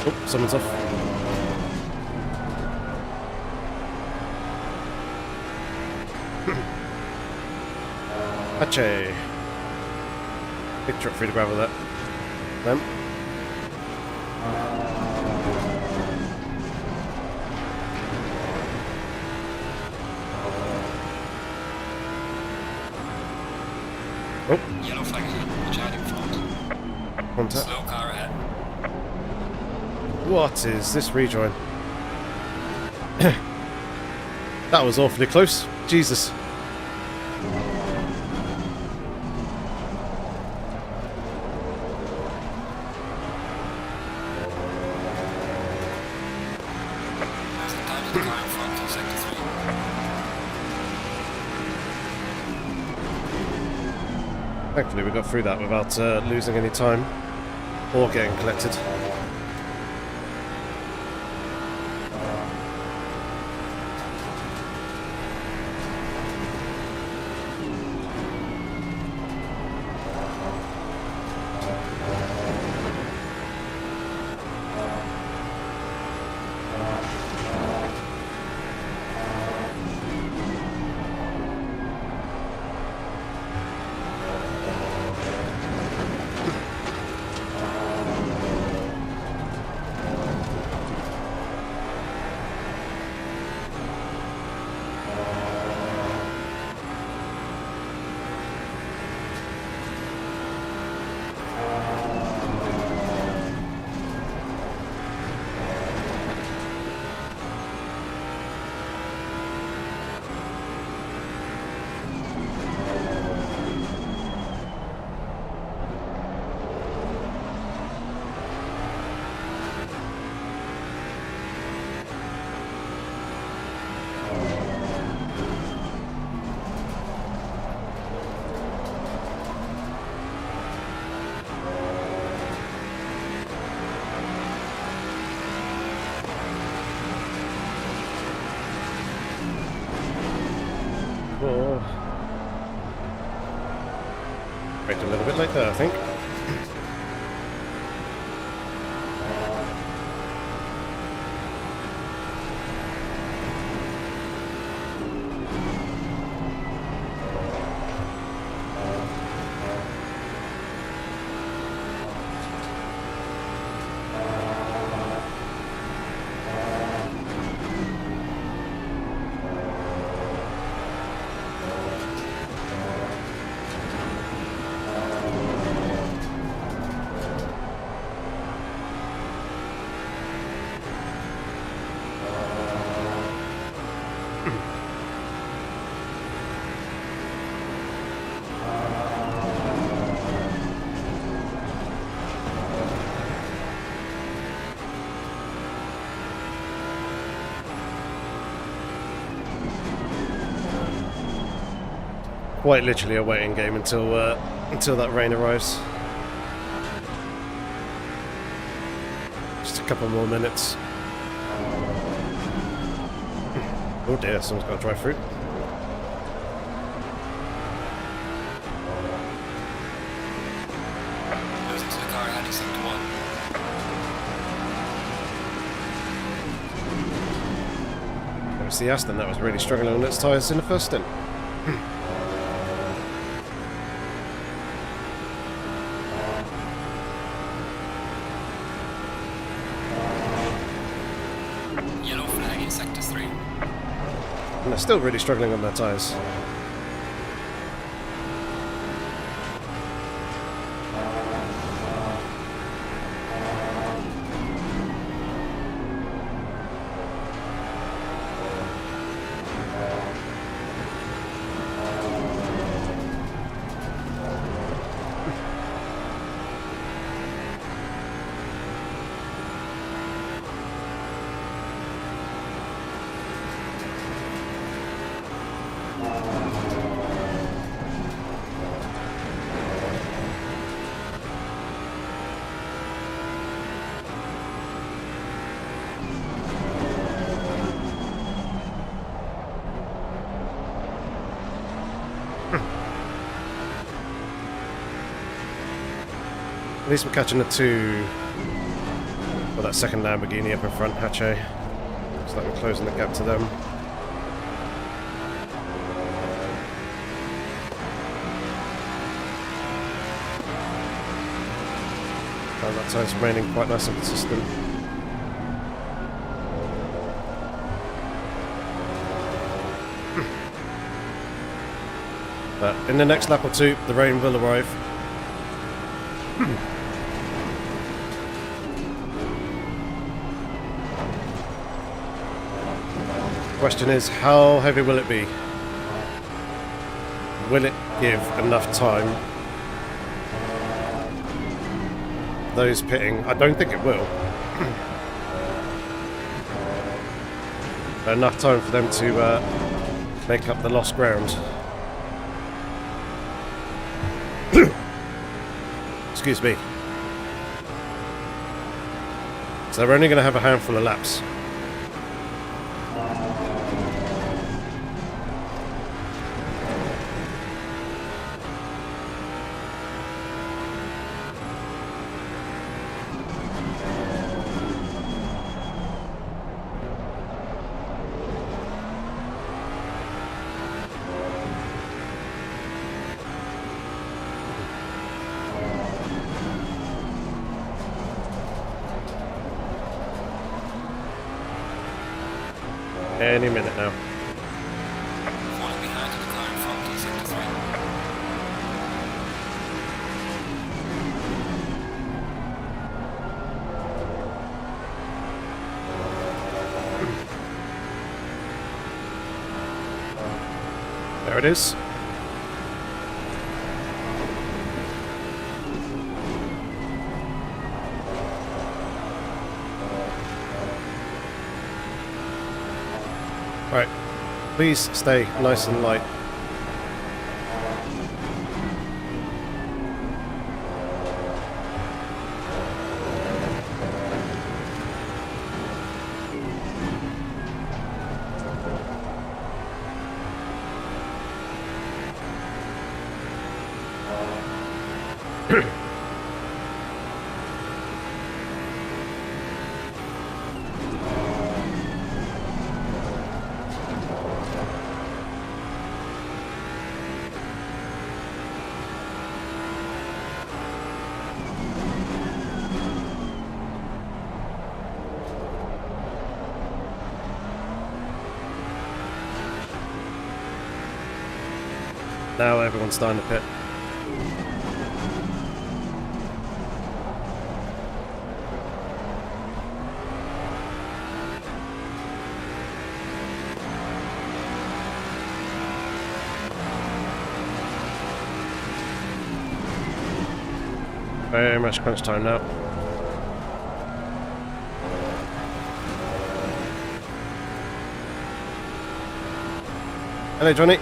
Oh, someone's off. Ache. Big truck through the gravel there. Them. Oh. Yellow flag ahead. Child in front. Contact. Slow car ahead. What is this rejoin? That was awfully close. Jesus. There's the time to the car in front in sector 3. Thankfully we got through that without losing any time or getting collected. Oh. Braked a little bit late there, I think. Quite literally a waiting game until that rain arrives. Just a couple more minutes. Oh dear, someone's got to drive through. Goes into the car ahead in sector 1. There was the Aston that was really struggling on its tyres in the first stint. Yellow flag in sector 3. And they're still really struggling on their tyres. At least we're catching the two Well, that second Lamborghini up in front, Hache. Looks like we're closing the gap to them. And that time's remaining quite nice and consistent. But in the next lap or two, the rain will arrive. Question is, how heavy will it be? Will it give enough time? Those pitting, I don't think it will. Enough time for them to make up the lost ground. Excuse me. So they're only going to have a handful of laps. Any minute now. Falling behind in the car in front of sector 3. There it is. Alright, please stay nice and light. Now everyone's starting to pit. Very much crunch time now. Hello, Johnny.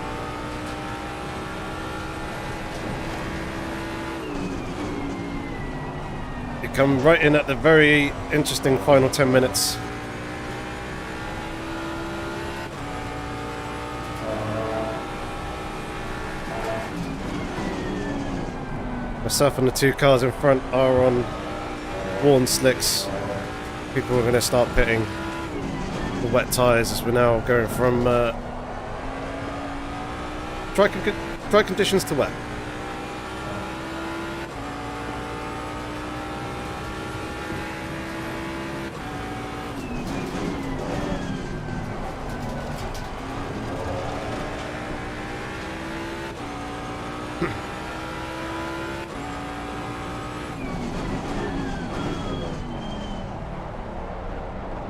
You come right in at the very interesting final 10 minutes. Myself and the two cars in front are on worn slicks. People are going to start pitting the wet tyres as we're now going from dry conditions to wet.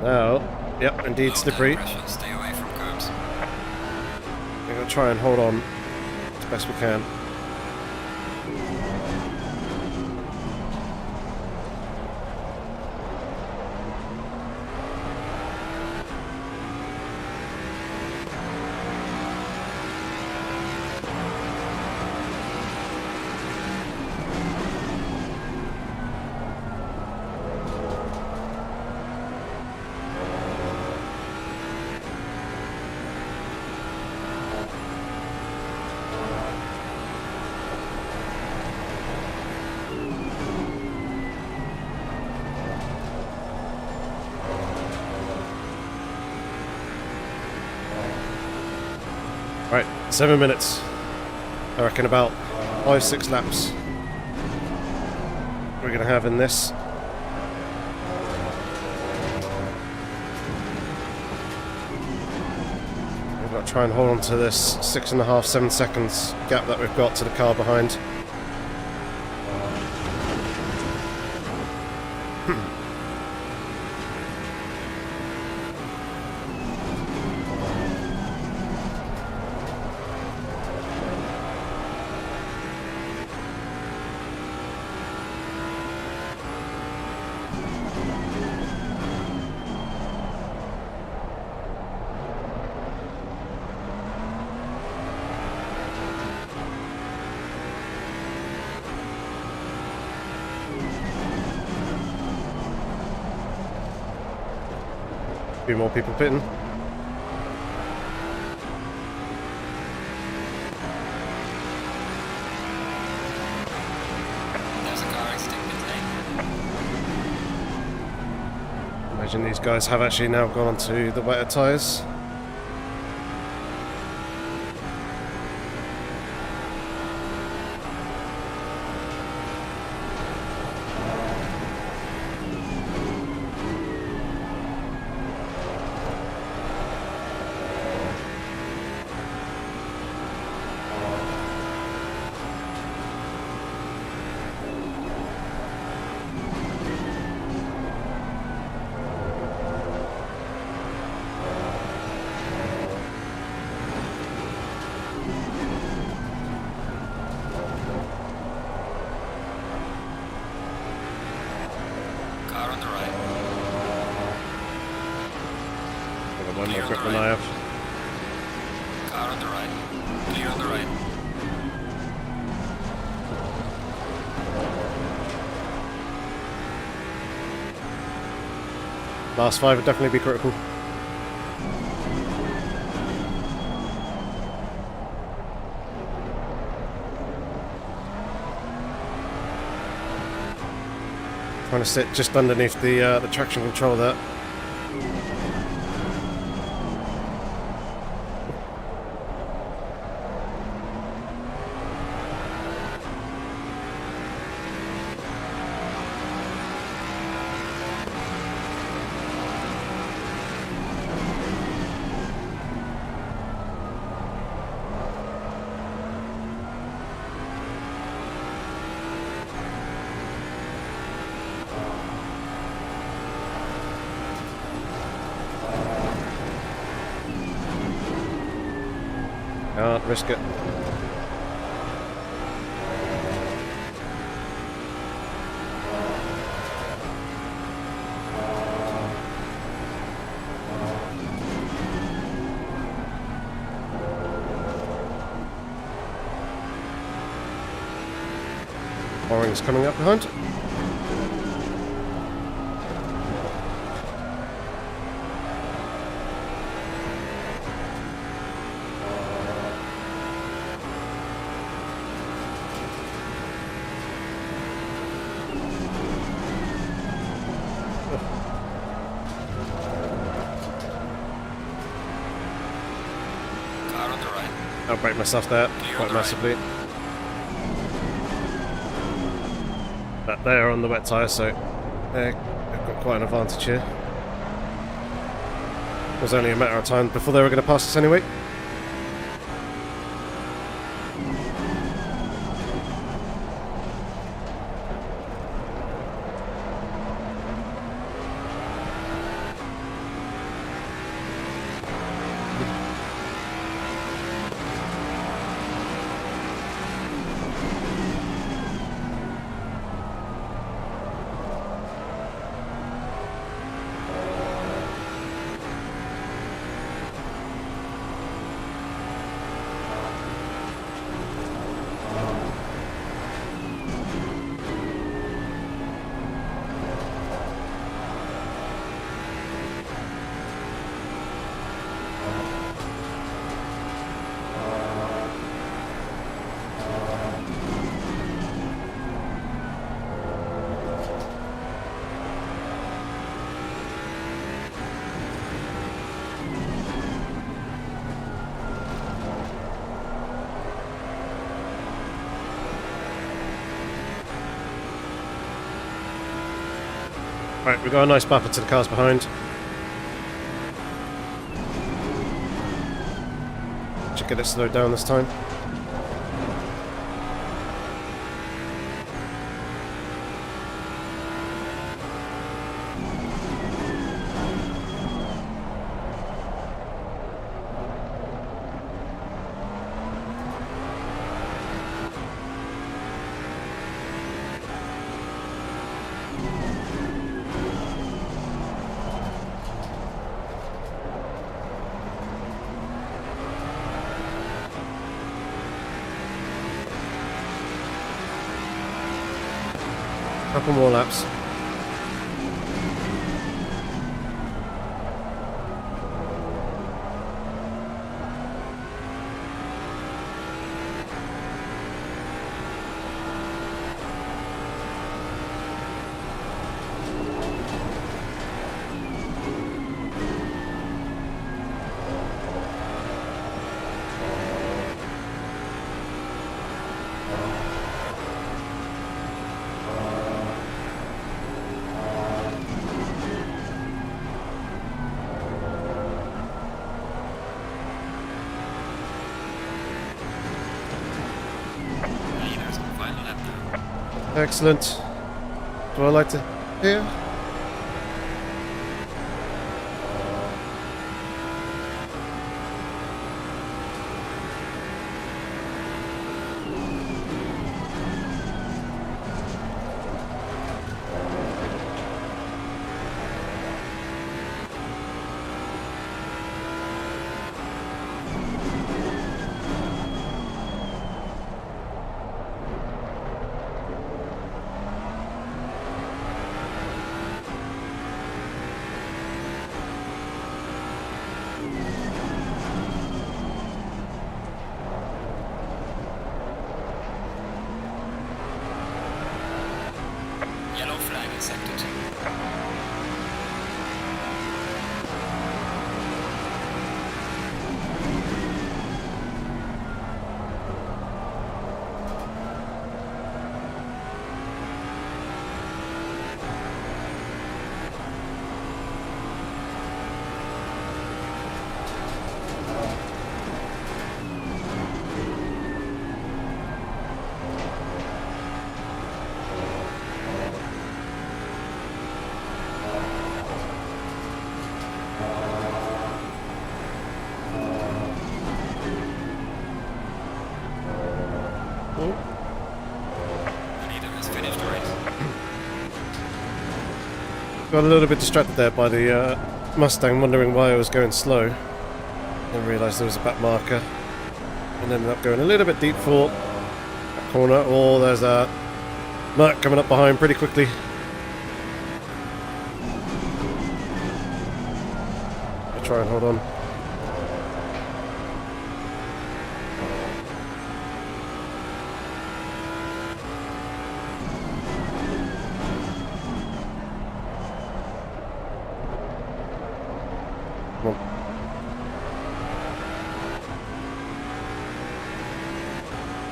Now, yep, indeed slippery. Stay away from curbs. We're going to try and hold on as best we can. 7 minutes. I reckon about 5-6 laps we're going to have in this. We've got to try and hold on to this 6.5-7 seconds gap that we've got to the car behind. A few more people pitting. There's a car exiting pit lane. Imagine these guys have actually now gone onto the wetter tyres. Car on the right. I've got one more grip than I have. Car on the right. Clear on the right. Last 5 would definitely be critical. Trying to sit just underneath the traction control there. Can't risk it. Orange coming up behind. Car on the right. I'll break myself there Clear quite on the right. massively. But they are on the wet tyre, so they've got quite an advantage here. It was only a matter of time before they were going to pass us anyway. Right, we've got a nice buffer to the cars behind. Should get it slowed down this time. Couple more laps. Excellent. Do I like to hear? Yellow flag in sector 2. Got a little bit distracted there by the Mustang, wondering why I was going slow. Then realised there was a back marker. And ended up going a little bit deep for that corner. Oh, there's a Merc coming up behind pretty quickly. I'll try and hold on. Come on.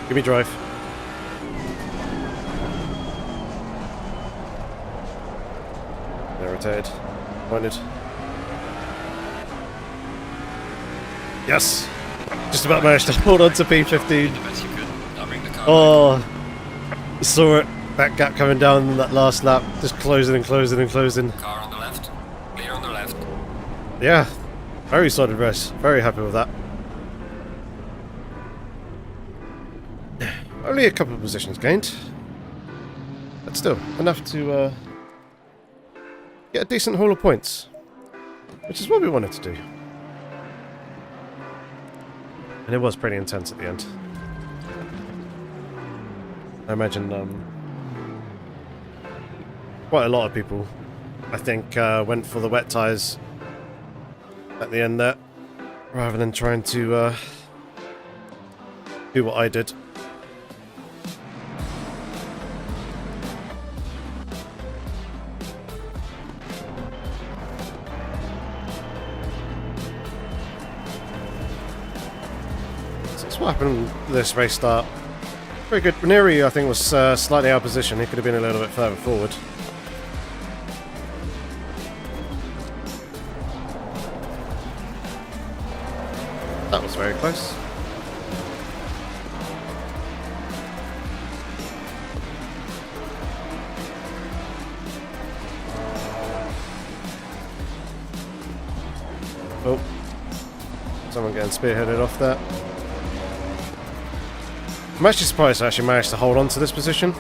Give me drive. They're retired. Pointed. Yes! Just about managed to hold on to P15. The best you could. I'll bring the car Oh! Saw it. That gap coming down in that last lap. Just closing and closing and closing. back. Car on the left. Clear on the left. Yeah. Very solid race. Very happy with that. Only a couple of positions gained. But still, enough to get a decent haul of points. Which is what we wanted to do. And it was pretty intense at the end. I imagine quite a lot of people, I think, went for the wet tyres at the end there, rather than trying to do what I did. So that's what happened this race start. Very good. Ranieri, I think, was slightly out of position. He could have been a little bit further forward. Oh. Someone getting spearheaded off that. I'm actually surprised I actually managed to hold on to this position.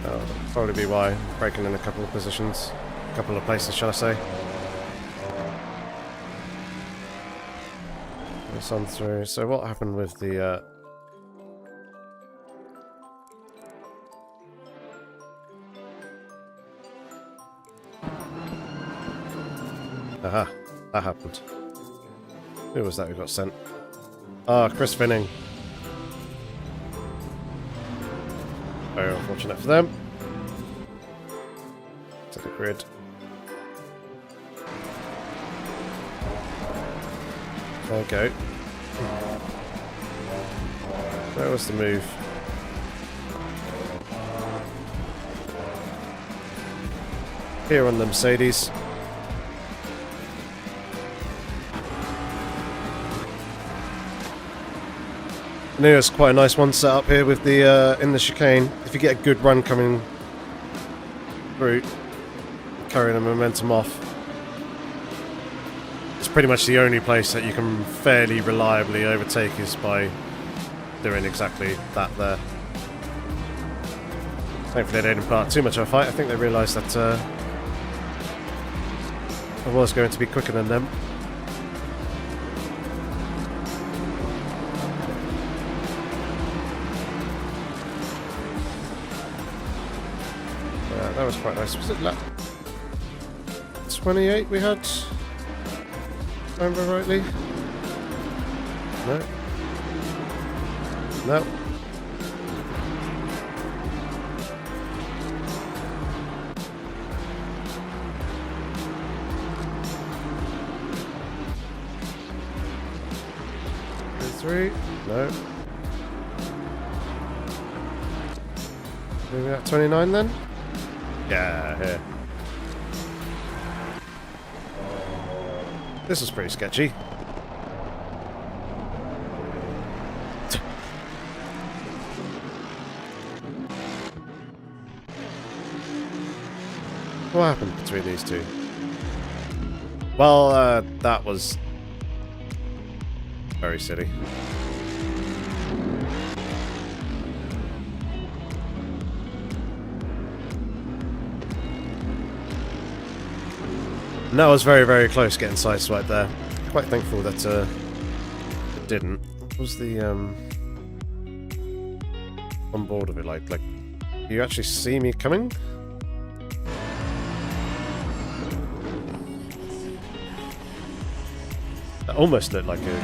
That'll probably be why I'm breaking in a couple of positions. A couple of places, shall I say. This on through. So what happened with the... Aha, that happened. Who was that who got sent? Ah, Chris Finning. Very unfortunate for them. To the grid. There we go. Where was the move? Here on the Mercedes. I knew it's quite a nice one set up here with the in the chicane. If you get a good run coming through, carrying the momentum off, it's pretty much the only place that you can fairly reliably overtake is by doing exactly that there. Thankfully they didn't put up too much of a fight. I think they realised that I was going to be quicker than them. That was quite nice. Was it lap 28 we had? If I remember rightly? No. No. Three. No. Maybe at 29 then? Yeah, here. This is pretty sketcy. What happened between these two? Well, that was very silly. And that was very, very close getting sideswiped there. Quite thankful that it didn't. What was the on board of it like? Like, do you actually see me coming? That almost looked like it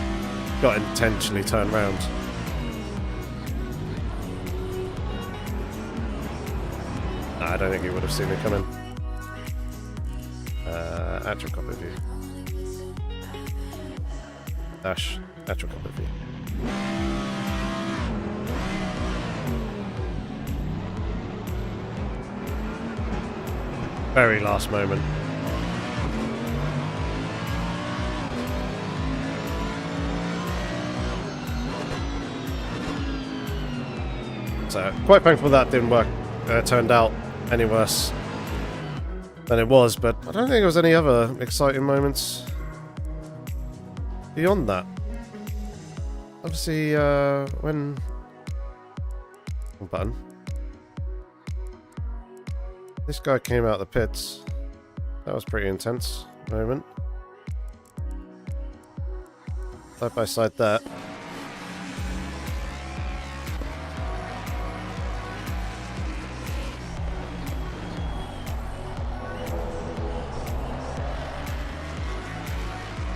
got intentionally turned round. Nah, I don't think he would have seen me coming. Actual cockpit view. Dash. Actual cockpit view. Very last moment. So, quite thankful that didn't work. Turned out any worse than it was, but I don't think there was any other exciting moments beyond that. Obviously, when... button. This guy came out of the pits. That was a pretty intense moment. Side by side there.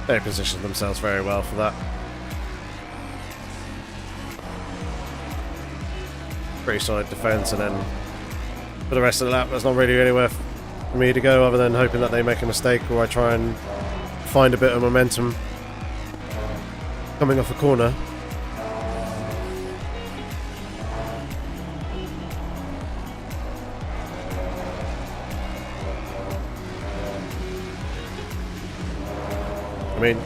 They positioned themselves very well for that. Pretty solid defense, and then for the rest of the lap, there's not really anywhere for me to go other than hoping that they make a mistake or I try and find a bit of momentum coming off a corner. I mean,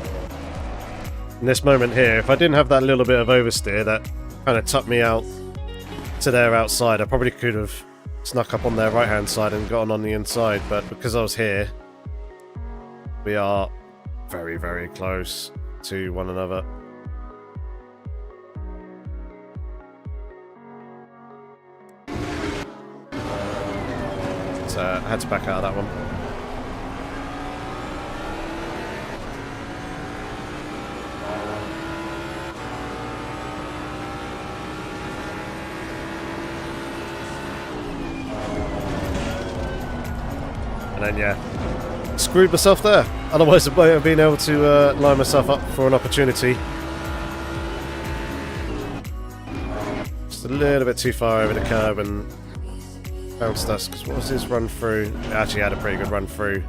in this moment here, if I didn't have that little bit of oversteer that kind of tucked me out to their outside, I probably could have snuck up on their right-hand side and got on the inside, but because I was here, we are very, very close to one another. So I had to back out of that one. And then, yeah, screwed myself there. Otherwise, I might have been able to line myself up for an opportunity. Just a little bit too far over the curb and bounced us, because what was his run through? It actually had a pretty good run through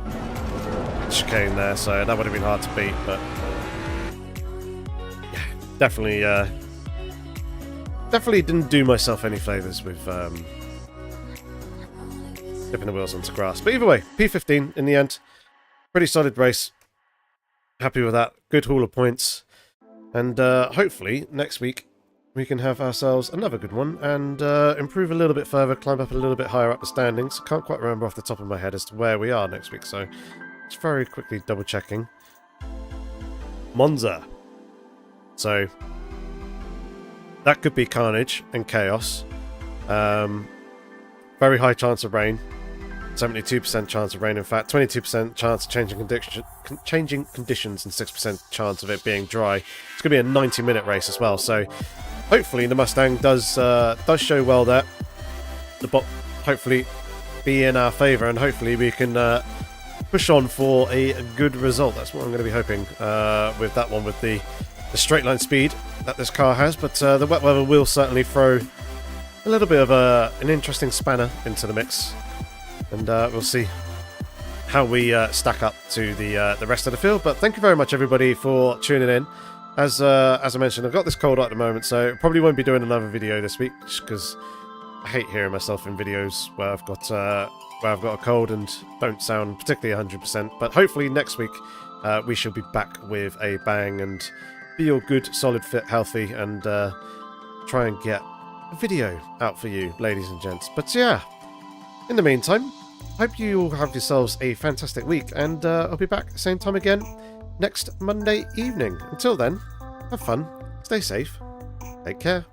chicane there, so that would have been hard to beat, but yeah, definitely didn't do myself any favours with dipping the wheels onto grass. But either way, P15 in the end. Pretty solid race. Happy with that. Good haul of points. And hopefully next week we can have ourselves another good one and improve a little bit further, climb up a little bit higher up the standings. Can't quite remember off the top of my head as to where we are next week, so just very quickly double checking. Monza. So that could be carnage and chaos. Very high chance of rain. 72% chance of rain, in fact. 22% chance of changing conditions and 6% chance of it being dry. It's going to be a 90-minute race as well, so hopefully the Mustang does show well there. The bot hopefully be in our favour, and hopefully we can push on for a good result. That's what I'm going to be hoping with that one, with the straight line speed that this car has. But the wet weather will certainly throw a little bit of an interesting spanner into the mix. And we'll see how we stack up to the rest of the field. But thank you very much, everybody, for tuning in. As I mentioned, I've got this cold at the moment, so probably won't be doing another video this week, just because I hate hearing myself in videos where I've got a cold and don't sound particularly 100%. But hopefully next week we shall be back with a bang and be all good, solid, fit, healthy, and try and get a video out for you, ladies and gents. But yeah, in the meantime, hope you all have yourselves a fantastic week, and I'll be back same time again next Monday evening. Until then, have fun, stay safe, take care.